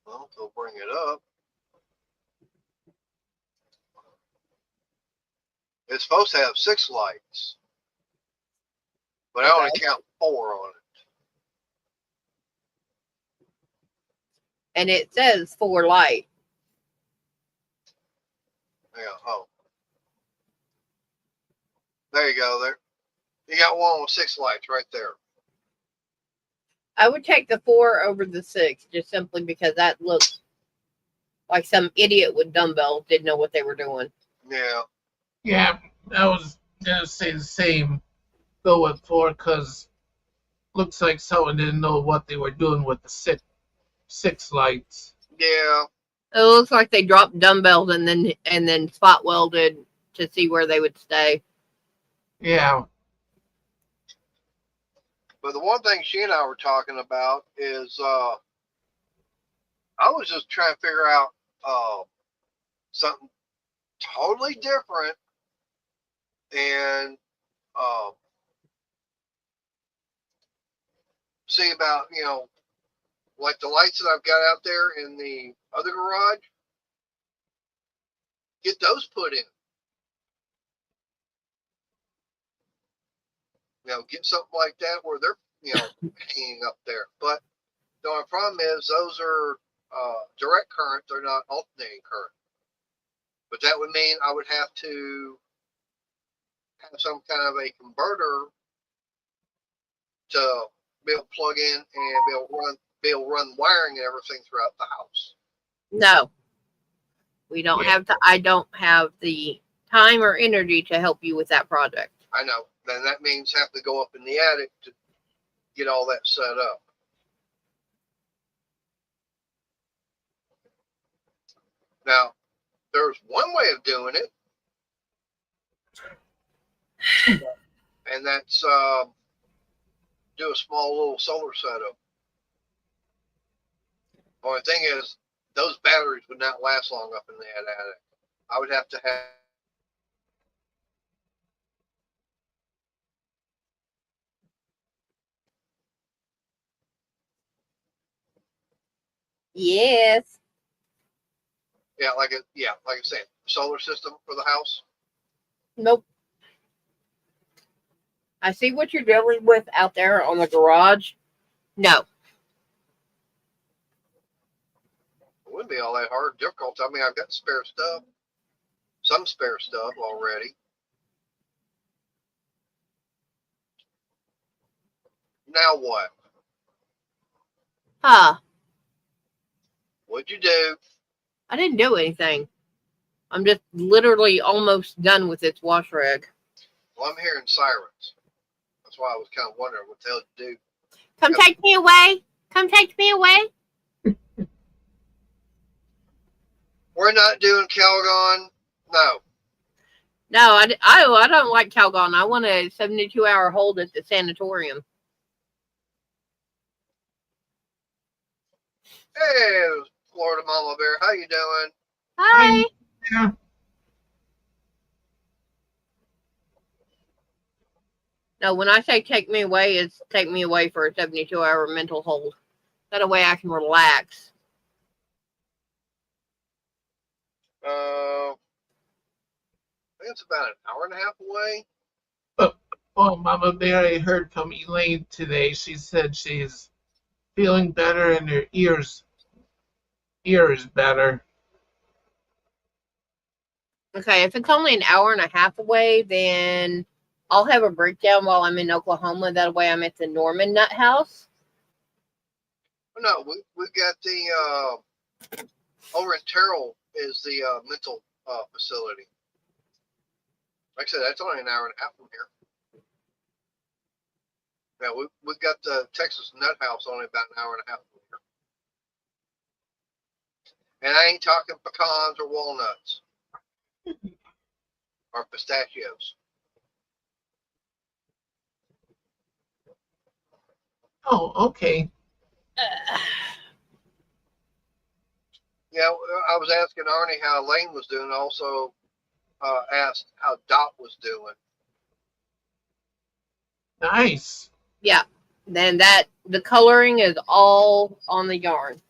Well, they'll bring it up. It's supposed to have 6 lights, but I only count 4 on it. And it says 4 light. Yeah. Oh, there you go. There, you got one with 6 lights right there. I would take the 4 over the 6 just simply because that looks like some idiot with dumbbells didn't know what they were doing. Yeah. Yeah. I was gonna say the same. Go with 4 because looks like someone didn't know what they were doing with the six lights. Yeah. It looks like they dropped dumbbells and then spot welded to see where they would stay. Yeah. But the one thing she and I were talking about is I was just trying to figure out something totally different and see about, like the lights that I've got out there in the other garage, get those put in. Get something like that where they're, hanging up there. But the only problem is those are direct current. They're not alternating current. But that would mean I would have to have some kind of a converter to be able to plug in and be able to run wiring and everything throughout the house. No. We don't Yeah. have to I don't have the time or energy to help you with that project. I know. Then that means have to go up in the attic to get all that set up. Now, there's one way of doing it, and that's do a small little solar setup. Only thing is, those batteries would not last long up in the attic. I would have to have Yes. like I said, solar system for the house. Nope. I see what you're dealing with out there on the garage. No. It wouldn't be all that hard, difficult. I mean, I've got spare stuff, some spare stuff already. Now what? Huh. What'd you do? I didn't do anything. I'm just literally almost done with this wash rag. Well, I'm hearing sirens. That's why I was kind of wondering what the hell to do. Come take me away. Come take me away. We're not doing Calgon. No. No, I don't like Calgon. I want a 72-hour hold at the sanatorium. Hey, Florida Mama Bear, how you doing? Hi. Yeah. No, when I say take me away, it's take me away for a 72-hour mental hold. That way I can relax. I think it's about an hour and a half away. Oh, Mama Bear, I heard from Elaine today. She said she's feeling better and her ears better. Okay, if it's only an hour and a half away, then I'll have a breakdown while I'm in Oklahoma. That way I'm at the Norman Nut House. No, we got the over in Terrell is the mental facility. Like I said, that's only an hour and a half from here. Yeah, we've got the Texas Nut House only about an hour and a half from here. And I ain't talking pecans or walnuts or pistachios. Oh, okay. Yeah, I was asking Arnie how Elaine was doing. Also asked how Dot was doing. Nice. Yeah. Then the coloring is all on the yarn.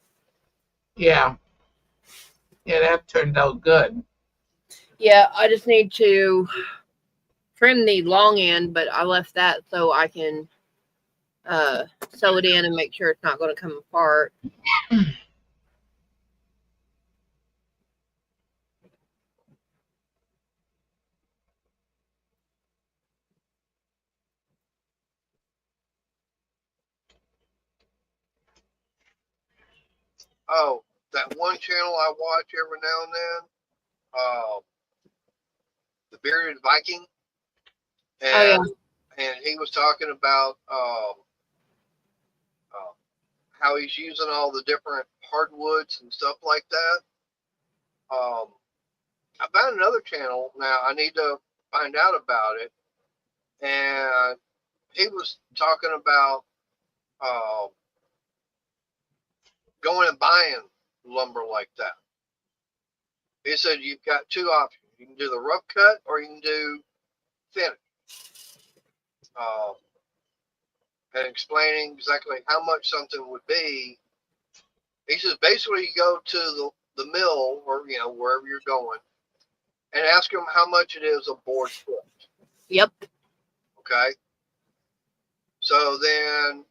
Yeah. Yeah, that turned out good. Yeah, I just need to trim the long end, but I left that so I can sew it in and make sure it's not going to come apart. Oh, that one channel I watch every now and then, the Bearded Viking, Oh yeah. and he was talking about how he's using all the different hardwoods and stuff like that. I found another channel now. I need to find out about it, and he was talking about going and buying lumber like that. He said you've got two options. You can do the rough cut or you can do finish. And explaining exactly how much something would be. He says basically you go to the mill or wherever you're going and ask them how much it is a board foot. Yep. Okay. So then,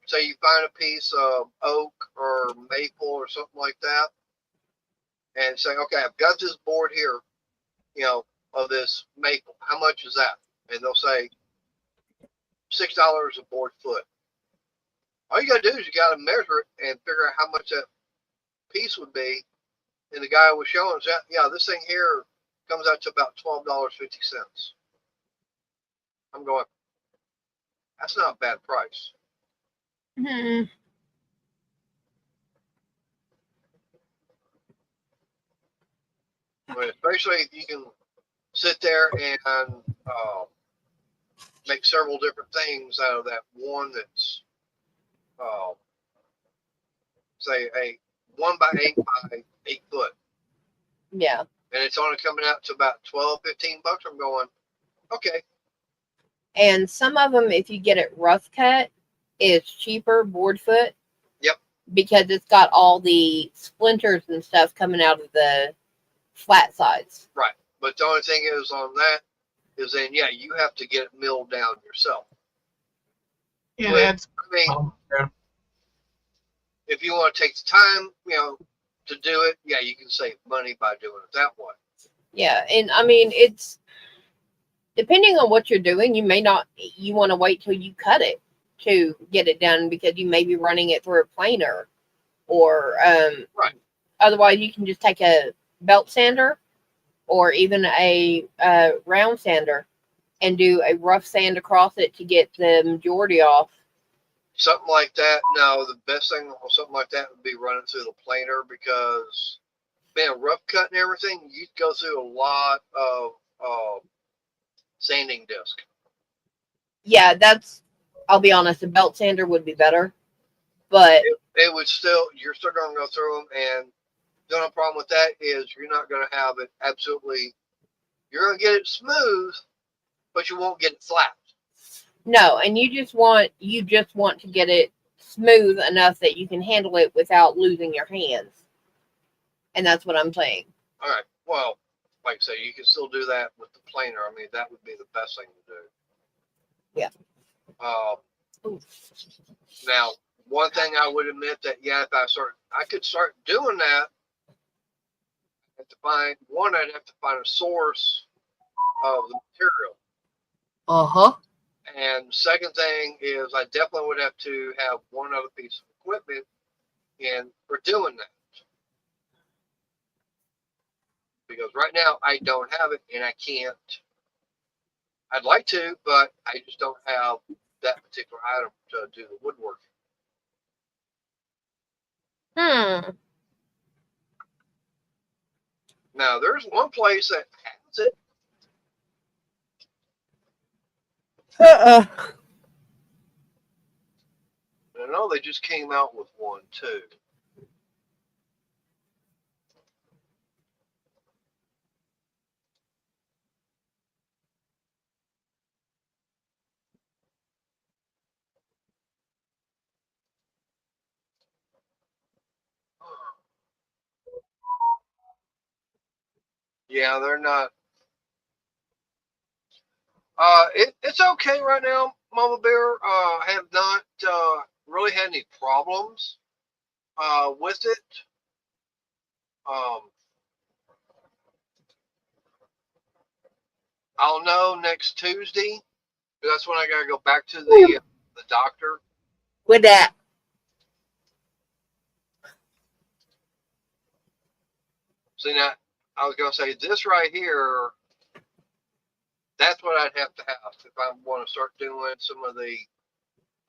say you find a piece of oak or maple or something like that, and say, okay, I've got this board here, of this maple. How much is that? And they'll say $6 a board foot. All you got to do is you got to measure it and figure out how much that piece would be. And the guy was showing us that, yeah, this thing here comes out to about $12.50. I'm going, that's not a bad price. Mm-hmm. I mean, especially if you can sit there and make several different things out of that one that's, say, a 1x8 by 8 foot. Yeah. And it's only coming out to about $12-15. I'm going, okay. And some of them, if you get it rough cut, is cheaper board foot. Yep. Because it's got all the splinters and stuff coming out of the flat sides. Right. But the only thing is on that is then, yeah, you have to get it milled down yourself. Yeah, But, that's. I mean, Yeah. if you want to take the time, to do it, yeah, you can save money by doing it that way. Yeah, and I mean, it's depending on what you're doing, you want to wait till you cut it to get it done because you may be running it through a planer or Right. Otherwise you can just take a belt sander or even a round sander and do a rough sand across it to get the majority off. Something like that. No, the best thing on something like that would be running through the planer because, man, rough cut and everything, you'd go through a lot of sanding disc. Yeah, I'll be honest, a belt sander would be better, but it would you're still going to go through them, and the only problem with that is you're not going to have it you're going to get it smooth, but you won't get it flat. no, and you just want to get it smooth enough that you can handle it without losing your hands. And that's what I'm saying. All right. Well, like I say, you can still do that with the planer. I mean, that would be the best thing to do. Yeah. Now, one thing I would admit that, yeah, if I could start doing that. I'd have to find a source of the material. Uh-huh. And second thing is I definitely would have to have one other piece of equipment for doing that. Because right now I don't have it and I can't. I'd like to, but I just don't have that particular item to do the woodworking. Now there's one place that has it. I know they just came out with one too. Yeah, they're not. It's okay right now, Mama Bear. I have not really had any problems with it. I'll know next Tuesday. That's when I gotta go back to the doctor. With that. See, now I was gonna say this right here. That's what I'd have to have if I want to start doing some of the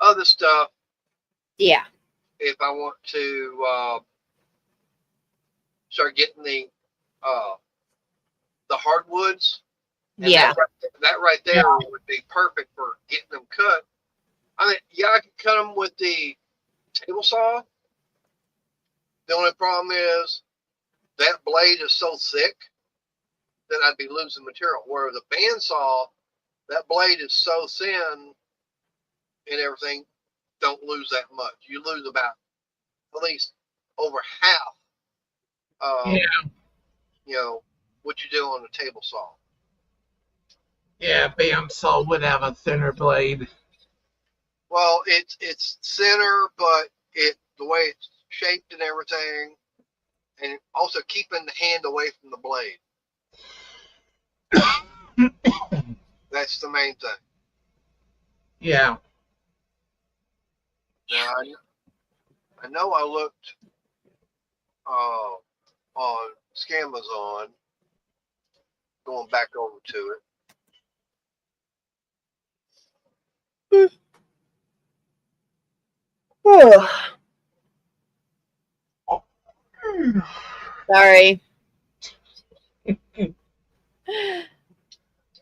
other stuff. Yeah. If I want to start getting the hardwoods. And yeah. That right there would be perfect for getting them cut. I mean, yeah, I could cut them with the table saw. The only problem is that blade is so thick that I'd be losing material. Whereas a bandsaw, that blade is so thin and everything, don't lose that much. You lose about at least over half of what you do on a table saw. Yeah, bandsaw would have a thinner blade. Well, it's thinner, but the way it's shaped and everything, and also keeping the hand away from the blade. That's the main thing. Yeah. Now, I know I looked on Scamazon, going back over to it. Sorry.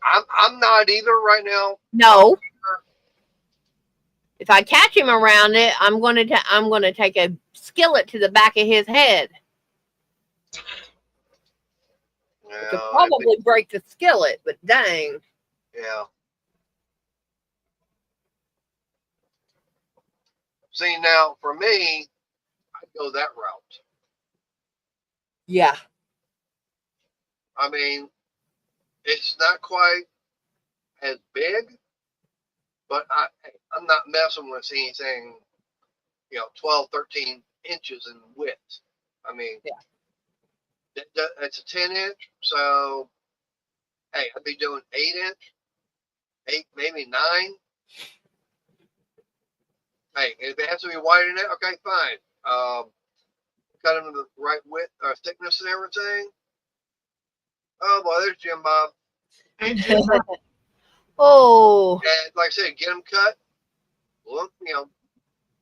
I'm not either right now. No. If I catch him around it, I'm gonna take a skillet to the back of his head. I could Yeah, probably break the skillet, but dang. yeah. See, now for me, I go that route. Yeah. I mean, it's not quite as big, but I'm not messing with anything, 12, 13 inches in width. I mean, Yeah. It's a 10-inch, so hey, I'd be doing 8-inch, 8, maybe 9. Hey, if it has to be wider than that, okay, fine. Cut them to the right width or thickness and everything. Oh boy, there's Jim Bob. And Jim, Oh. And like I said, get them cut. Look,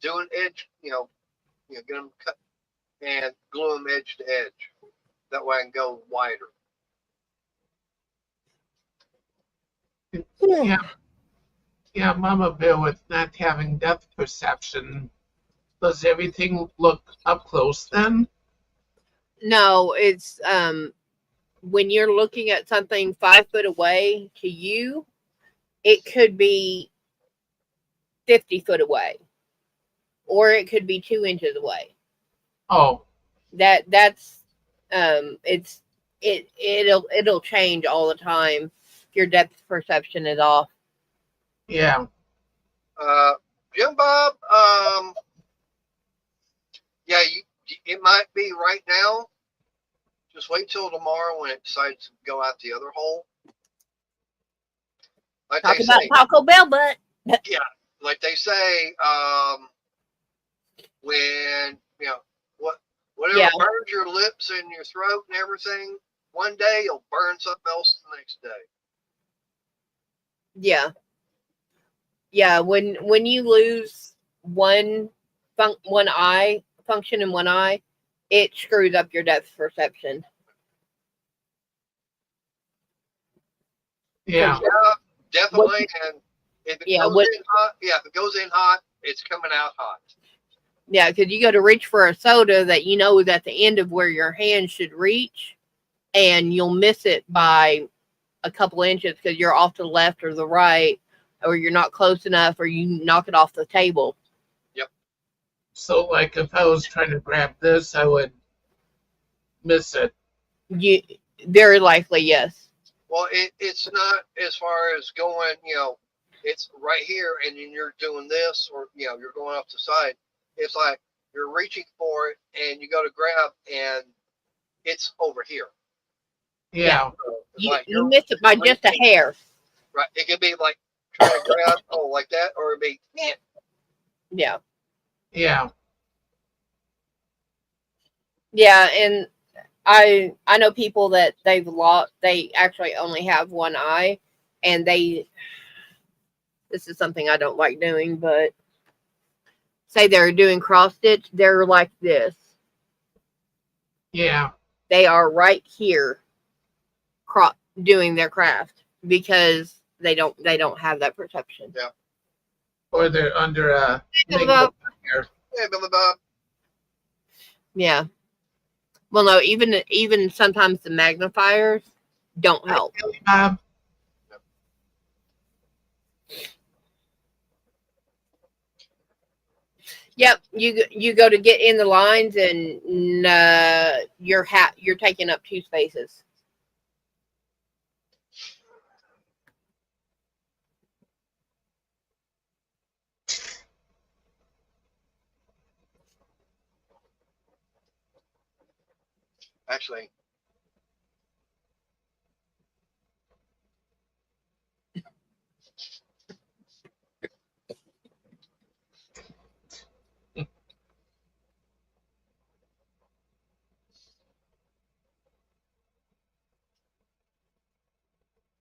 do an edge. Get them cut and glue them edge to edge. That way I can go wider. yeah, yeah, Mama Bear, with not having depth perception, does everything look up close then? No, it's when you're looking at something 5 foot away to you, it could be 50 foot away, or it could be 2 inches away. Oh, That's it'll change all the time if your depth perception is off. yeah. Jim Bob, yeah, it might be right now. Just wait till tomorrow when it decides to go out the other hole. Like Talk they about say, Taco Bell butt. yeah, like they say, when whatever Yeah. burns your lips and your throat and everything, one day you'll burn something else the next day. Yeah. Yeah, when you lose one eye function in one eye, it screws up your depth perception. Yeah. Yeah, definitely. And if it Yeah, goes in hot, if it goes in hot, it's coming out hot. Yeah, because you go to reach for a soda that you know is at the end of where your hand should reach, and you'll miss it by a couple inches because you're off to the left or the right, or you're not close enough, or you knock it off the table. Yep. So, like, if I was trying to grab this, I would miss it. You very likely, yes. Well, it's not as far as going, it's right here, and then you're doing this, or you're going off the side. It's like you're reaching for it, and you go to grab, and it's over here. Yeah. So it's You miss it by just a hair. Right. It could be like trying to grab, like that, or it'd be, Yeah. Yeah. Yeah, and I know people that they actually only have one eye, and this is something I don't like doing, but say they're doing cross stitch, they're like this. Yeah. They are right here doing their craft because they don't have that perception. Yeah. Or they're under a Billy Bob. Hey, Billy Bob. Yeah. Well, no, even sometimes the magnifiers don't help. Yep, you go to get in the lines, and you're taking up 2 spaces. Actually,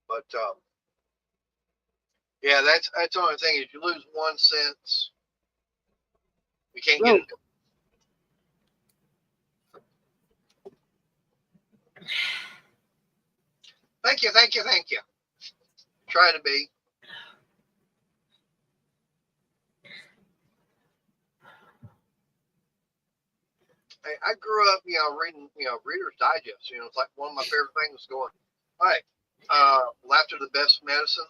but yeah, that's the only thing is you lose 1 sense, you can't get it. Thank you. Try to be. I grew up, reading, Reader's Digest. It's like one of my favorite things going. All right. Laughter the best medicine.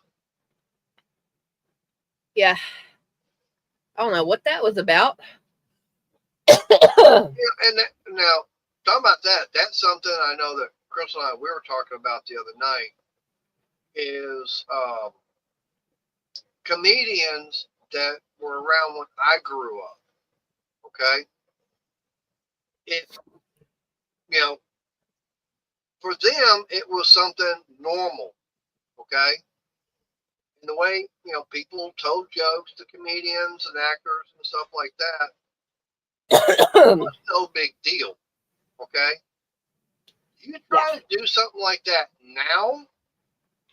Yeah. I don't know what that was about. And now, talking about that, that's something I know that Chris and I, we were talking about the other night, is comedians that were around when I grew up. Okay. It, for them, it was something normal. Okay. And the way, people told jokes to comedians and actors and stuff like that, it was no big deal. Okay. You try to do something like that now,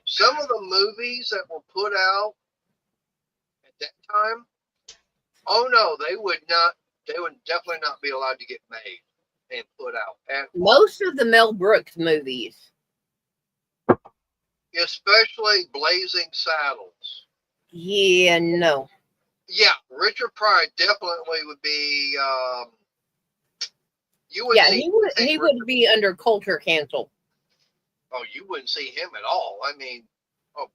some of the movies that were put out at that time, oh no, they would definitely not be allowed to get made and put out. And Most of the Mel Brooks movies. especially Blazing Saddles. Yeah, no. Yeah, Richard Pryor definitely would be. You would Yeah, see. he would be under culture cancel. Oh, you wouldn't see him at all. I mean, oh.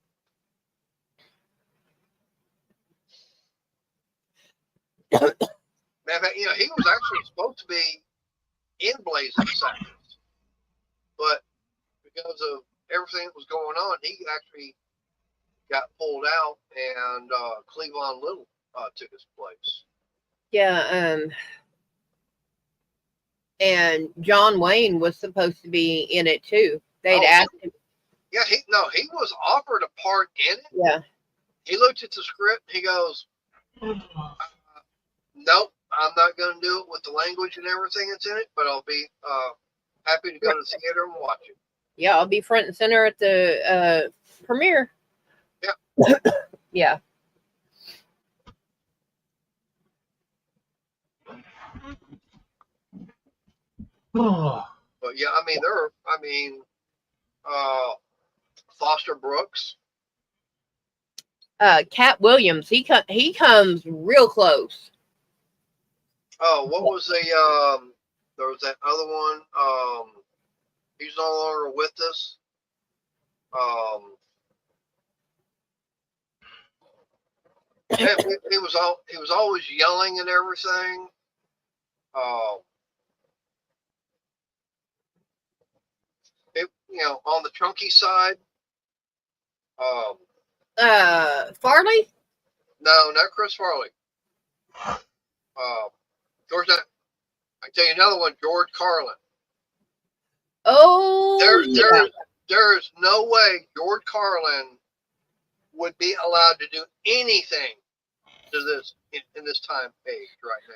Matter of fact, he was actually supposed to be in Blazing Saddles, but because of everything that was going on, he actually got pulled out, and Cleavon Little took his place. Yeah, and John Wayne was supposed to be in it too. They'd asked him. Yeah, he was offered a part in it. Yeah. He looked at the script. He goes, "Nope, I'm not going to do it with the language and everything that's in it, but I'll be happy to go to the theater and watch it." Yeah, I'll be front and center at the premiere. Yeah. Yeah. But yeah, Foster Brooks. Cat Williams, he comes real close. Oh, what was the there was that other one. He's no longer with us. He was always yelling and everything. On the chunky side. Farley? No, not Chris Farley. George, I tell you another one, George Carlin. Oh, there is no way George Carlin would be allowed to do anything to this in this time age right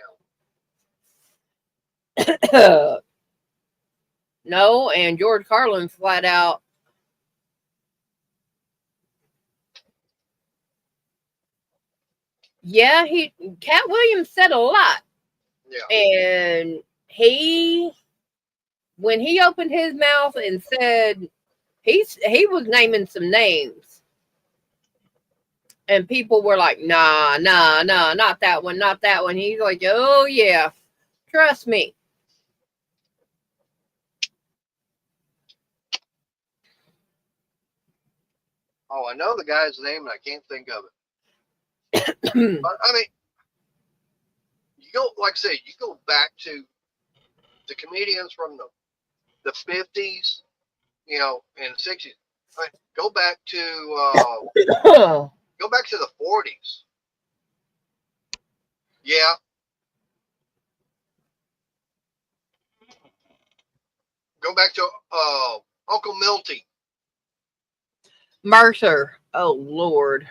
now. No, and George Carlin flat out. Yeah, Cat Williams said a lot. Yeah. And when he opened his mouth and said he was naming some names. And people were like, nah, not that one, not that one. He's like, oh yeah, trust me. Oh, I know the guy's name and I can't think of it. But I mean, like I say, you go back to the comedians from the 50s, and 60s. Right? Go back to the 40s. Yeah. Go back to Uncle Milty. Mercer. Oh Lord.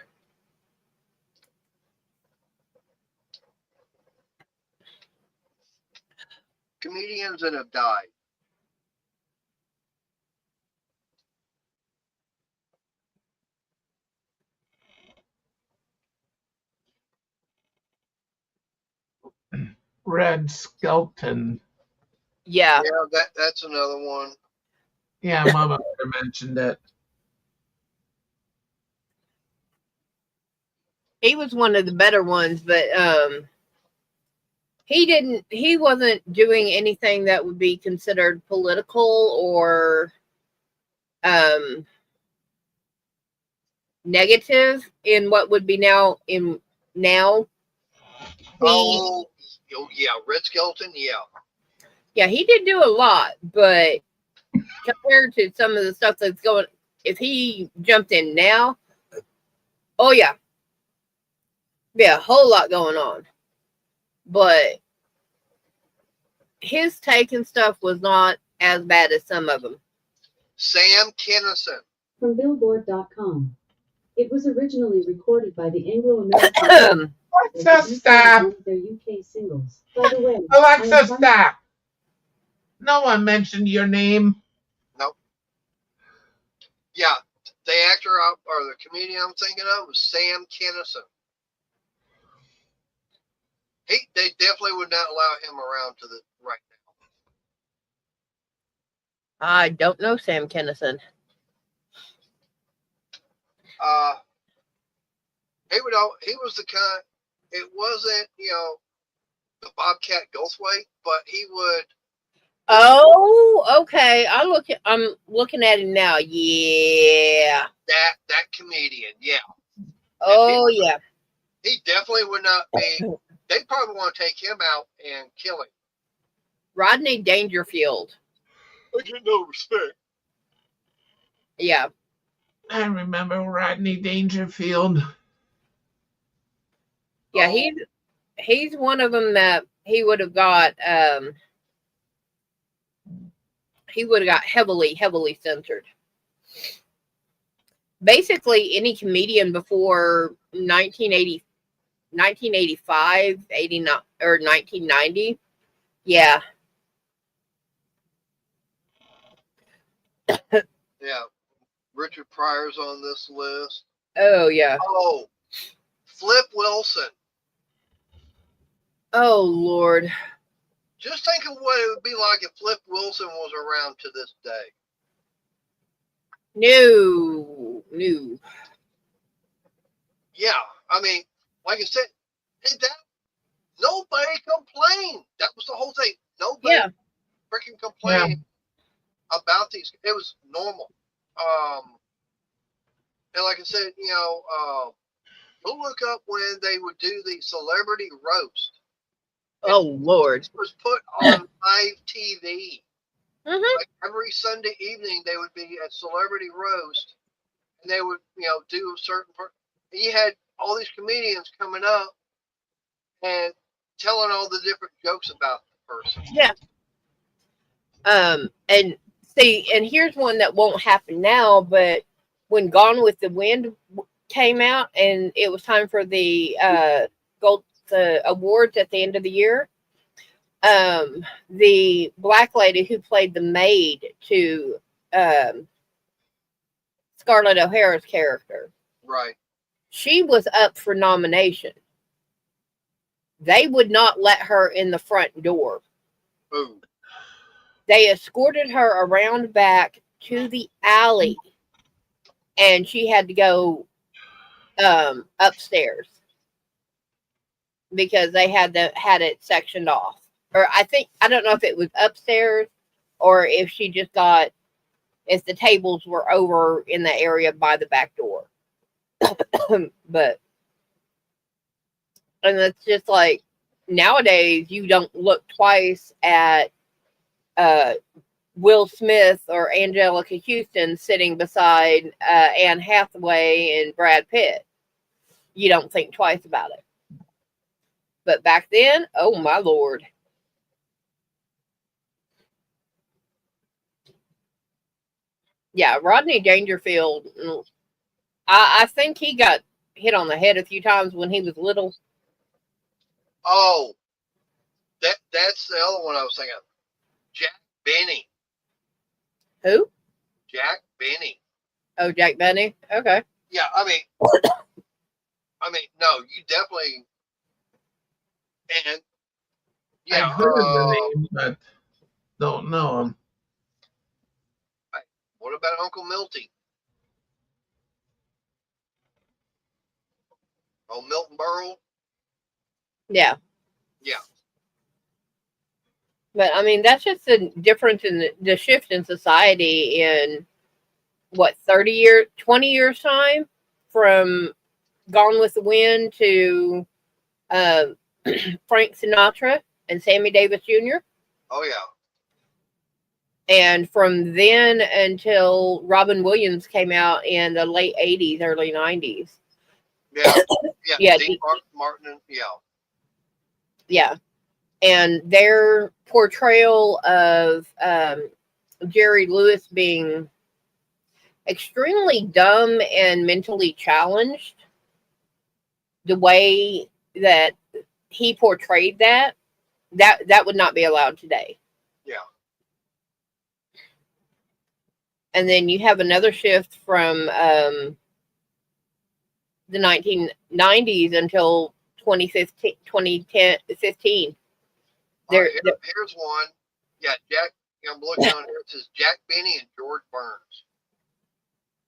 Comedians that have died. Red Skelton. Yeah. Yeah, that's another one. Yeah, Mama mentioned it. He was one of the better ones, but he wasn't doing anything that would be considered political or negative in what would be now Oh, yeah, Red Skeleton, yeah, he did do a lot, but compared to some of the stuff that's going, if he jumped in now, oh yeah, be a whole lot going on. But his take and stuff was not as bad as some of them. Sam Kinison. From Billboard.com. It was originally recorded by the Anglo-American Alexa, stop. one of their UK singles. By the way, Alexa, stop. No one mentioned your name. Nope. Yeah, the actor or the comedian I'm thinking of was Sam Kinison. They definitely would not allow him around to the right now. I don't know Sam Kinison. He was the kind. It wasn't the Bobcat Goldthwait, but he would. Oh, okay. I'm looking at him now. Yeah. That comedian, yeah. Oh, yeah. He definitely would not be. They probably want to take him out and kill him. Rodney Dangerfield. I get no respect. Yeah. I remember Rodney Dangerfield. Yeah, he's one of them that he would have got heavily censored. Basically, any comedian before 1985, 89, or 1990, yeah. Yeah, Richard Pryor's on this list. Oh, yeah. Oh, Flip Wilson. Oh, Lord. Just think of what it would be like if Flip Wilson was around to this day. No. Yeah, I mean, like I said, nobody complained. That was the whole thing. Nobody freaking complained about these. It was normal. And like I said, we'll look up when they would do the celebrity roast. Oh, Lord. It was put on live TV. Mm-hmm. Like every Sunday evening, they would be at celebrity roast, and they would, do a certain part. And you had all these comedians coming up and telling all the different jokes about the person. Yeah. And see, and here's one that won't happen now, but when Gone with the Wind came out and it was time for the awards at the end of the year, the black lady who played the maid to Scarlett O'Hara's character, right? She was up for nomination. They would not let her in the front door. Ooh. They escorted her around back to the alley, and she had to go upstairs because they had it sectioned off. Or I don't know if it was upstairs or if she just got, if the tables were over in the area by the back door. But, and it's just like, nowadays you don't look twice at Will Smith or Angelica Houston sitting beside Anne Hathaway and Brad Pitt. You don't think twice about it. But back then, oh my Lord. Yeah, Rodney Dangerfield, I think he got hit on the head a few times when he was little. Oh, that's the other one I was thinking of. Jack Benny. Who? Jack Benny. Oh, Jack Benny. Okay. Yeah, I mean, no, you definitely. And yeah, I've heard of the name, but don't know him. What about Uncle Milty? Oh, Milton Berle. Yeah. Yeah. But I mean, that's just the difference in the shift in society in what 30 years, 20 years time, from Gone with the Wind to uh, Frank Sinatra and Sammy Davis Jr. Oh yeah. And from then until Robin Williams came out in the late 80s, early 90s. Yeah. Yeah. Yeah. Dean Martin. Yeah. Yeah. And their portrayal of Jerry Lewis being extremely dumb and mentally challenged, the way that he portrayed that would not be allowed today. Yeah. And then you have another shift from the 1990s until 2015. All right, here's one. Yeah, Jack. I'm looking on here. It says Jack Benny and George Burns.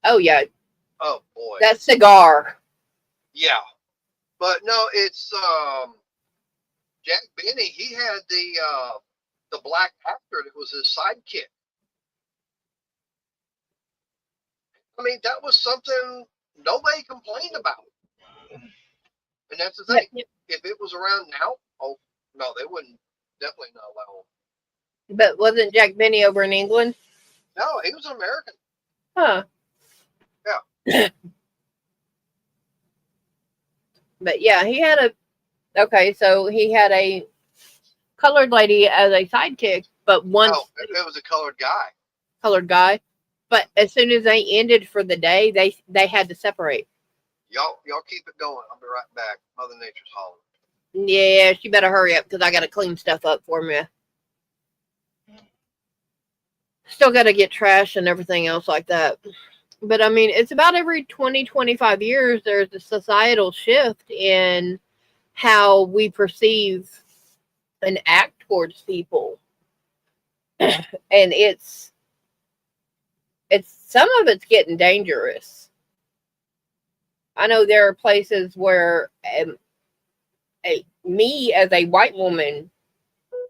Oh yeah, Oh boy. that cigar. Yeah, but no, it's Jack Benny. He had the black actor that was his sidekick. I mean, that was something nobody complained about. And that's the thing. Yep. If it was around now, oh no, they wouldn't. Definitely not allow him. But wasn't Jack Benny over in England? No, he was an American. Huh. Yeah. But yeah, he had so he had a colored lady as a sidekick, but once it was a colored guy. Colored guy. But as soon as they ended for the day, they had to separate. Y'all keep it going. I'll be right back. Mother Nature's hollering. Yeah, she better hurry up because I got to clean stuff up for me. Still got to get trash and everything else like that. But I mean, it's about every 20, 25 years, there's a societal shift in how we perceive and act towards people. And it's some of it's getting dangerous. I know there are places where me as a white woman,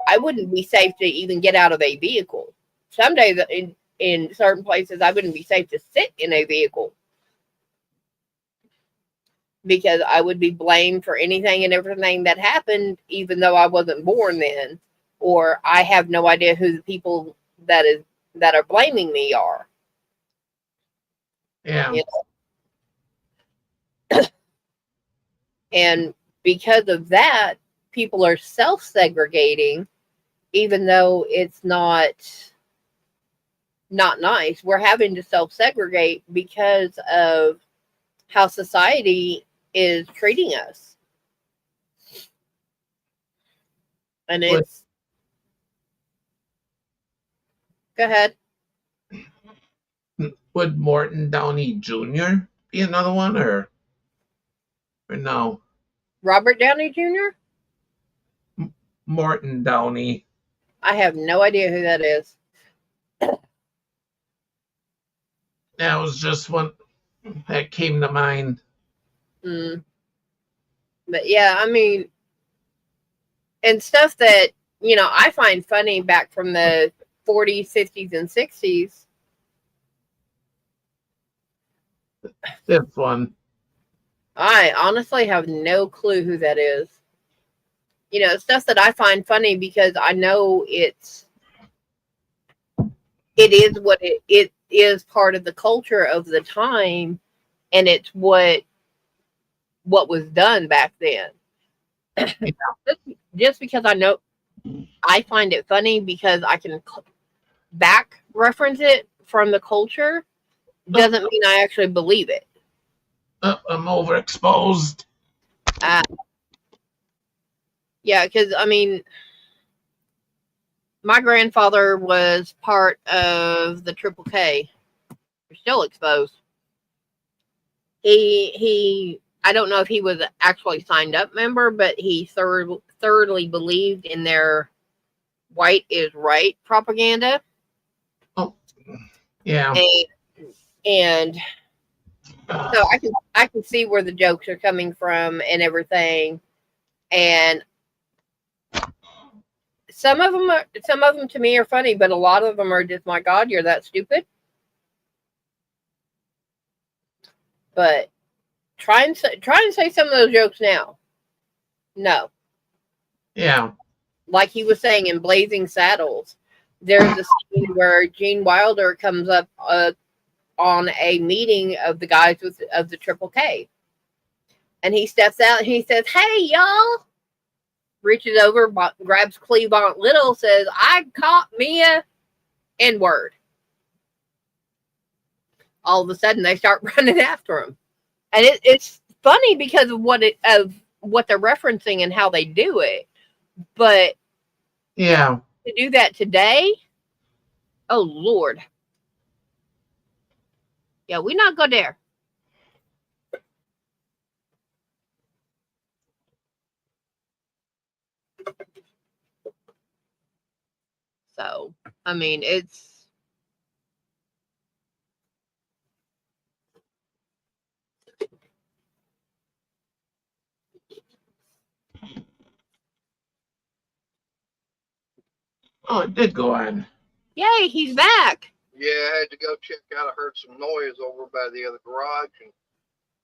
I wouldn't be safe to even get out of a vehicle. Some days in certain places, I wouldn't be safe to sit in a vehicle because I would be blamed for anything and everything that happened, even though I wasn't born then, or I have no idea who the people that are blaming me are. Yeah. You know? And because of that, people are self-segregating, even though it's not nice. We're having to self-segregate because of how society is treating us. And it's go ahead. Would Morton Downey Jr. be another one, or no? Robert Downey Jr.? Morton Downey. I have no idea who that is. That was just one that came to mind. But yeah, I mean, and stuff that, I find funny back from the 40s, 50s, and 60s. This one. I honestly have no clue who that is. Stuff that I find funny because I know it is what it is part of the culture of the time, and it's what was done back then. Yeah. Just because I find it funny because I can back reference it from the culture doesn't mean I actually believe it. I'm overexposed. Yeah, because I mean, my grandfather was part of the Triple K. You're still exposed. He I don't know if he was actually signed up member, but he thoroughly believed in their white is right propaganda. Oh, yeah. And So I can see where the jokes are coming from and everything. And some of them to me are funny, but a lot of them are just, my God, you're that stupid. But try and say some of those jokes now. No, Yeah. like he was saying in Blazing Saddles, there's a scene where Gene Wilder comes up on a meeting of the guys of the Triple K, and he steps out and he says, "Hey, y'all!" Reaches over, grabs Cleavon Little, says, "I caught me a N-word." All of a sudden, they start running after him, and it's funny because of what they're referencing and how they do it. But Yeah. to do that today, oh Lord, yeah, we not go there. So I mean, it's Oh, it did go on. yay, he's back. Yeah, I had to go check out. I heard some noise over by the other garage and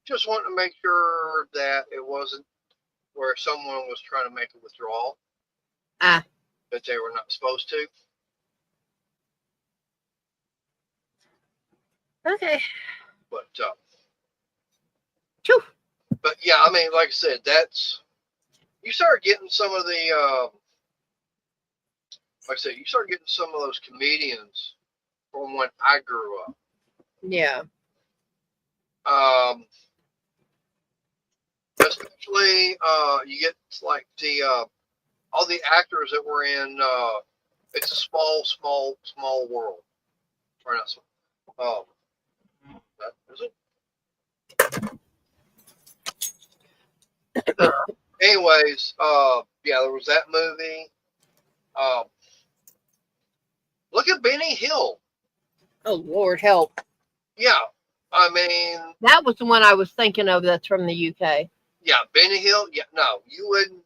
just wanted to make sure that it wasn't where someone was trying to make a withdrawal Ah, that they were not supposed to. okay. But Phew. but yeah, I mean, like I said, that's you start getting some of the like I said, you start getting some of those comedians from when I grew up. Yeah. Especially you get like the all the actors that were in It's a Small World. Or not small. Is it? Uh, Anyways, yeah, there was that movie. Um, look at Benny Hill. Oh Lord, help. Yeah, I mean, That was the one I was thinking of. That's from the UK. yeah, Benny Hill. Yeah, no, you wouldn't.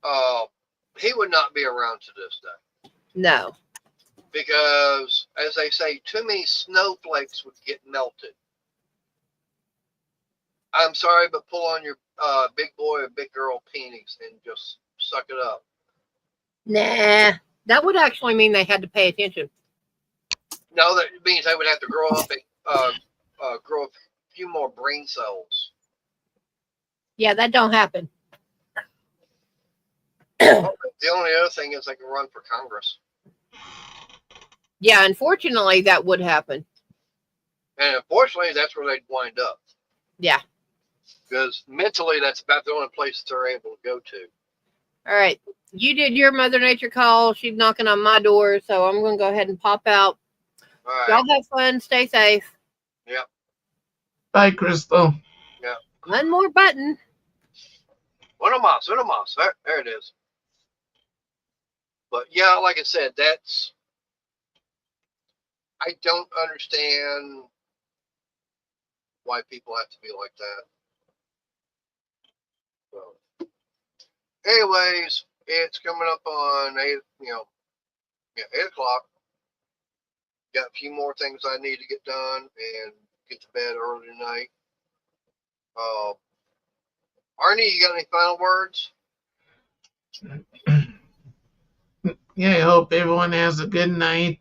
Uh, he would not be around to this day No. because, as they say, too many snowflakes would get melted. I'm sorry, but pull on your big boy or big girl peonies and just suck it up. Nah. That would actually mean they had to pay attention. No, that means they would have to grow up and grow a few more brain cells. Yeah, that don't happen. Well, the only other thing is they can run for Congress. Yeah, unfortunately, that would happen. And unfortunately, that's where they'd wind up. Yeah. Because mentally, that's about the only place that they're able to go to. All right. You did your Mother Nature call. She's knocking on my door, so I'm going to go ahead and pop out. All right. Y'all have fun. Stay safe. Yep. Bye, Crystal. Yeah. One more button. Una más. There it is. But yeah, like I said, I don't understand why people have to be like that. So, anyways, it's coming up on 8 o'clock. Got a few more things I need to get done and get to bed early tonight. Arnie, you got any final words? Yeah, I hope everyone has a good night.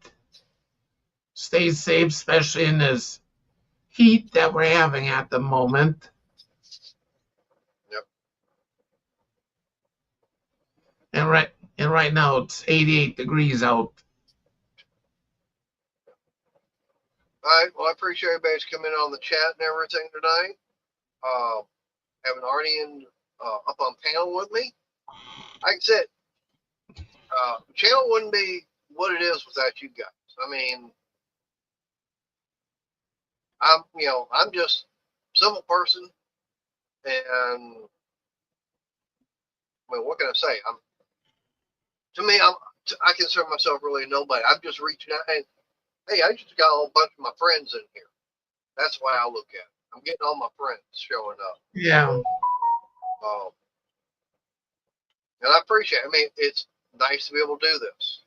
Stay safe, especially in this heat that we're having at the moment. Yep. And right now it's 88 degrees out. All right. Well, I appreciate everybody's coming on the chat and everything tonight. Having Arnie up on panel with me. Like I said, the channel wouldn't be what it is without you guys. I mean, I'm just a simple person, and I mean, what can I say? I consider myself really nobody. I'm just reaching out, and hey, I just got a whole bunch of my friends in here. That's why I look at it. I'm getting all my friends showing up. Yeah. And I appreciate it. I mean, it's nice to be able to do this.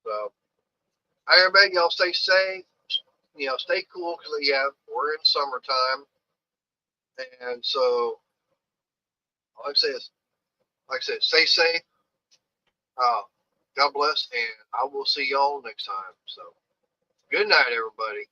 So, everybody, y'all stay safe. Stay cool because, yeah, we're in summertime. And so, like I said, stay safe. God bless, and I will see y'all next time. So, good night, everybody.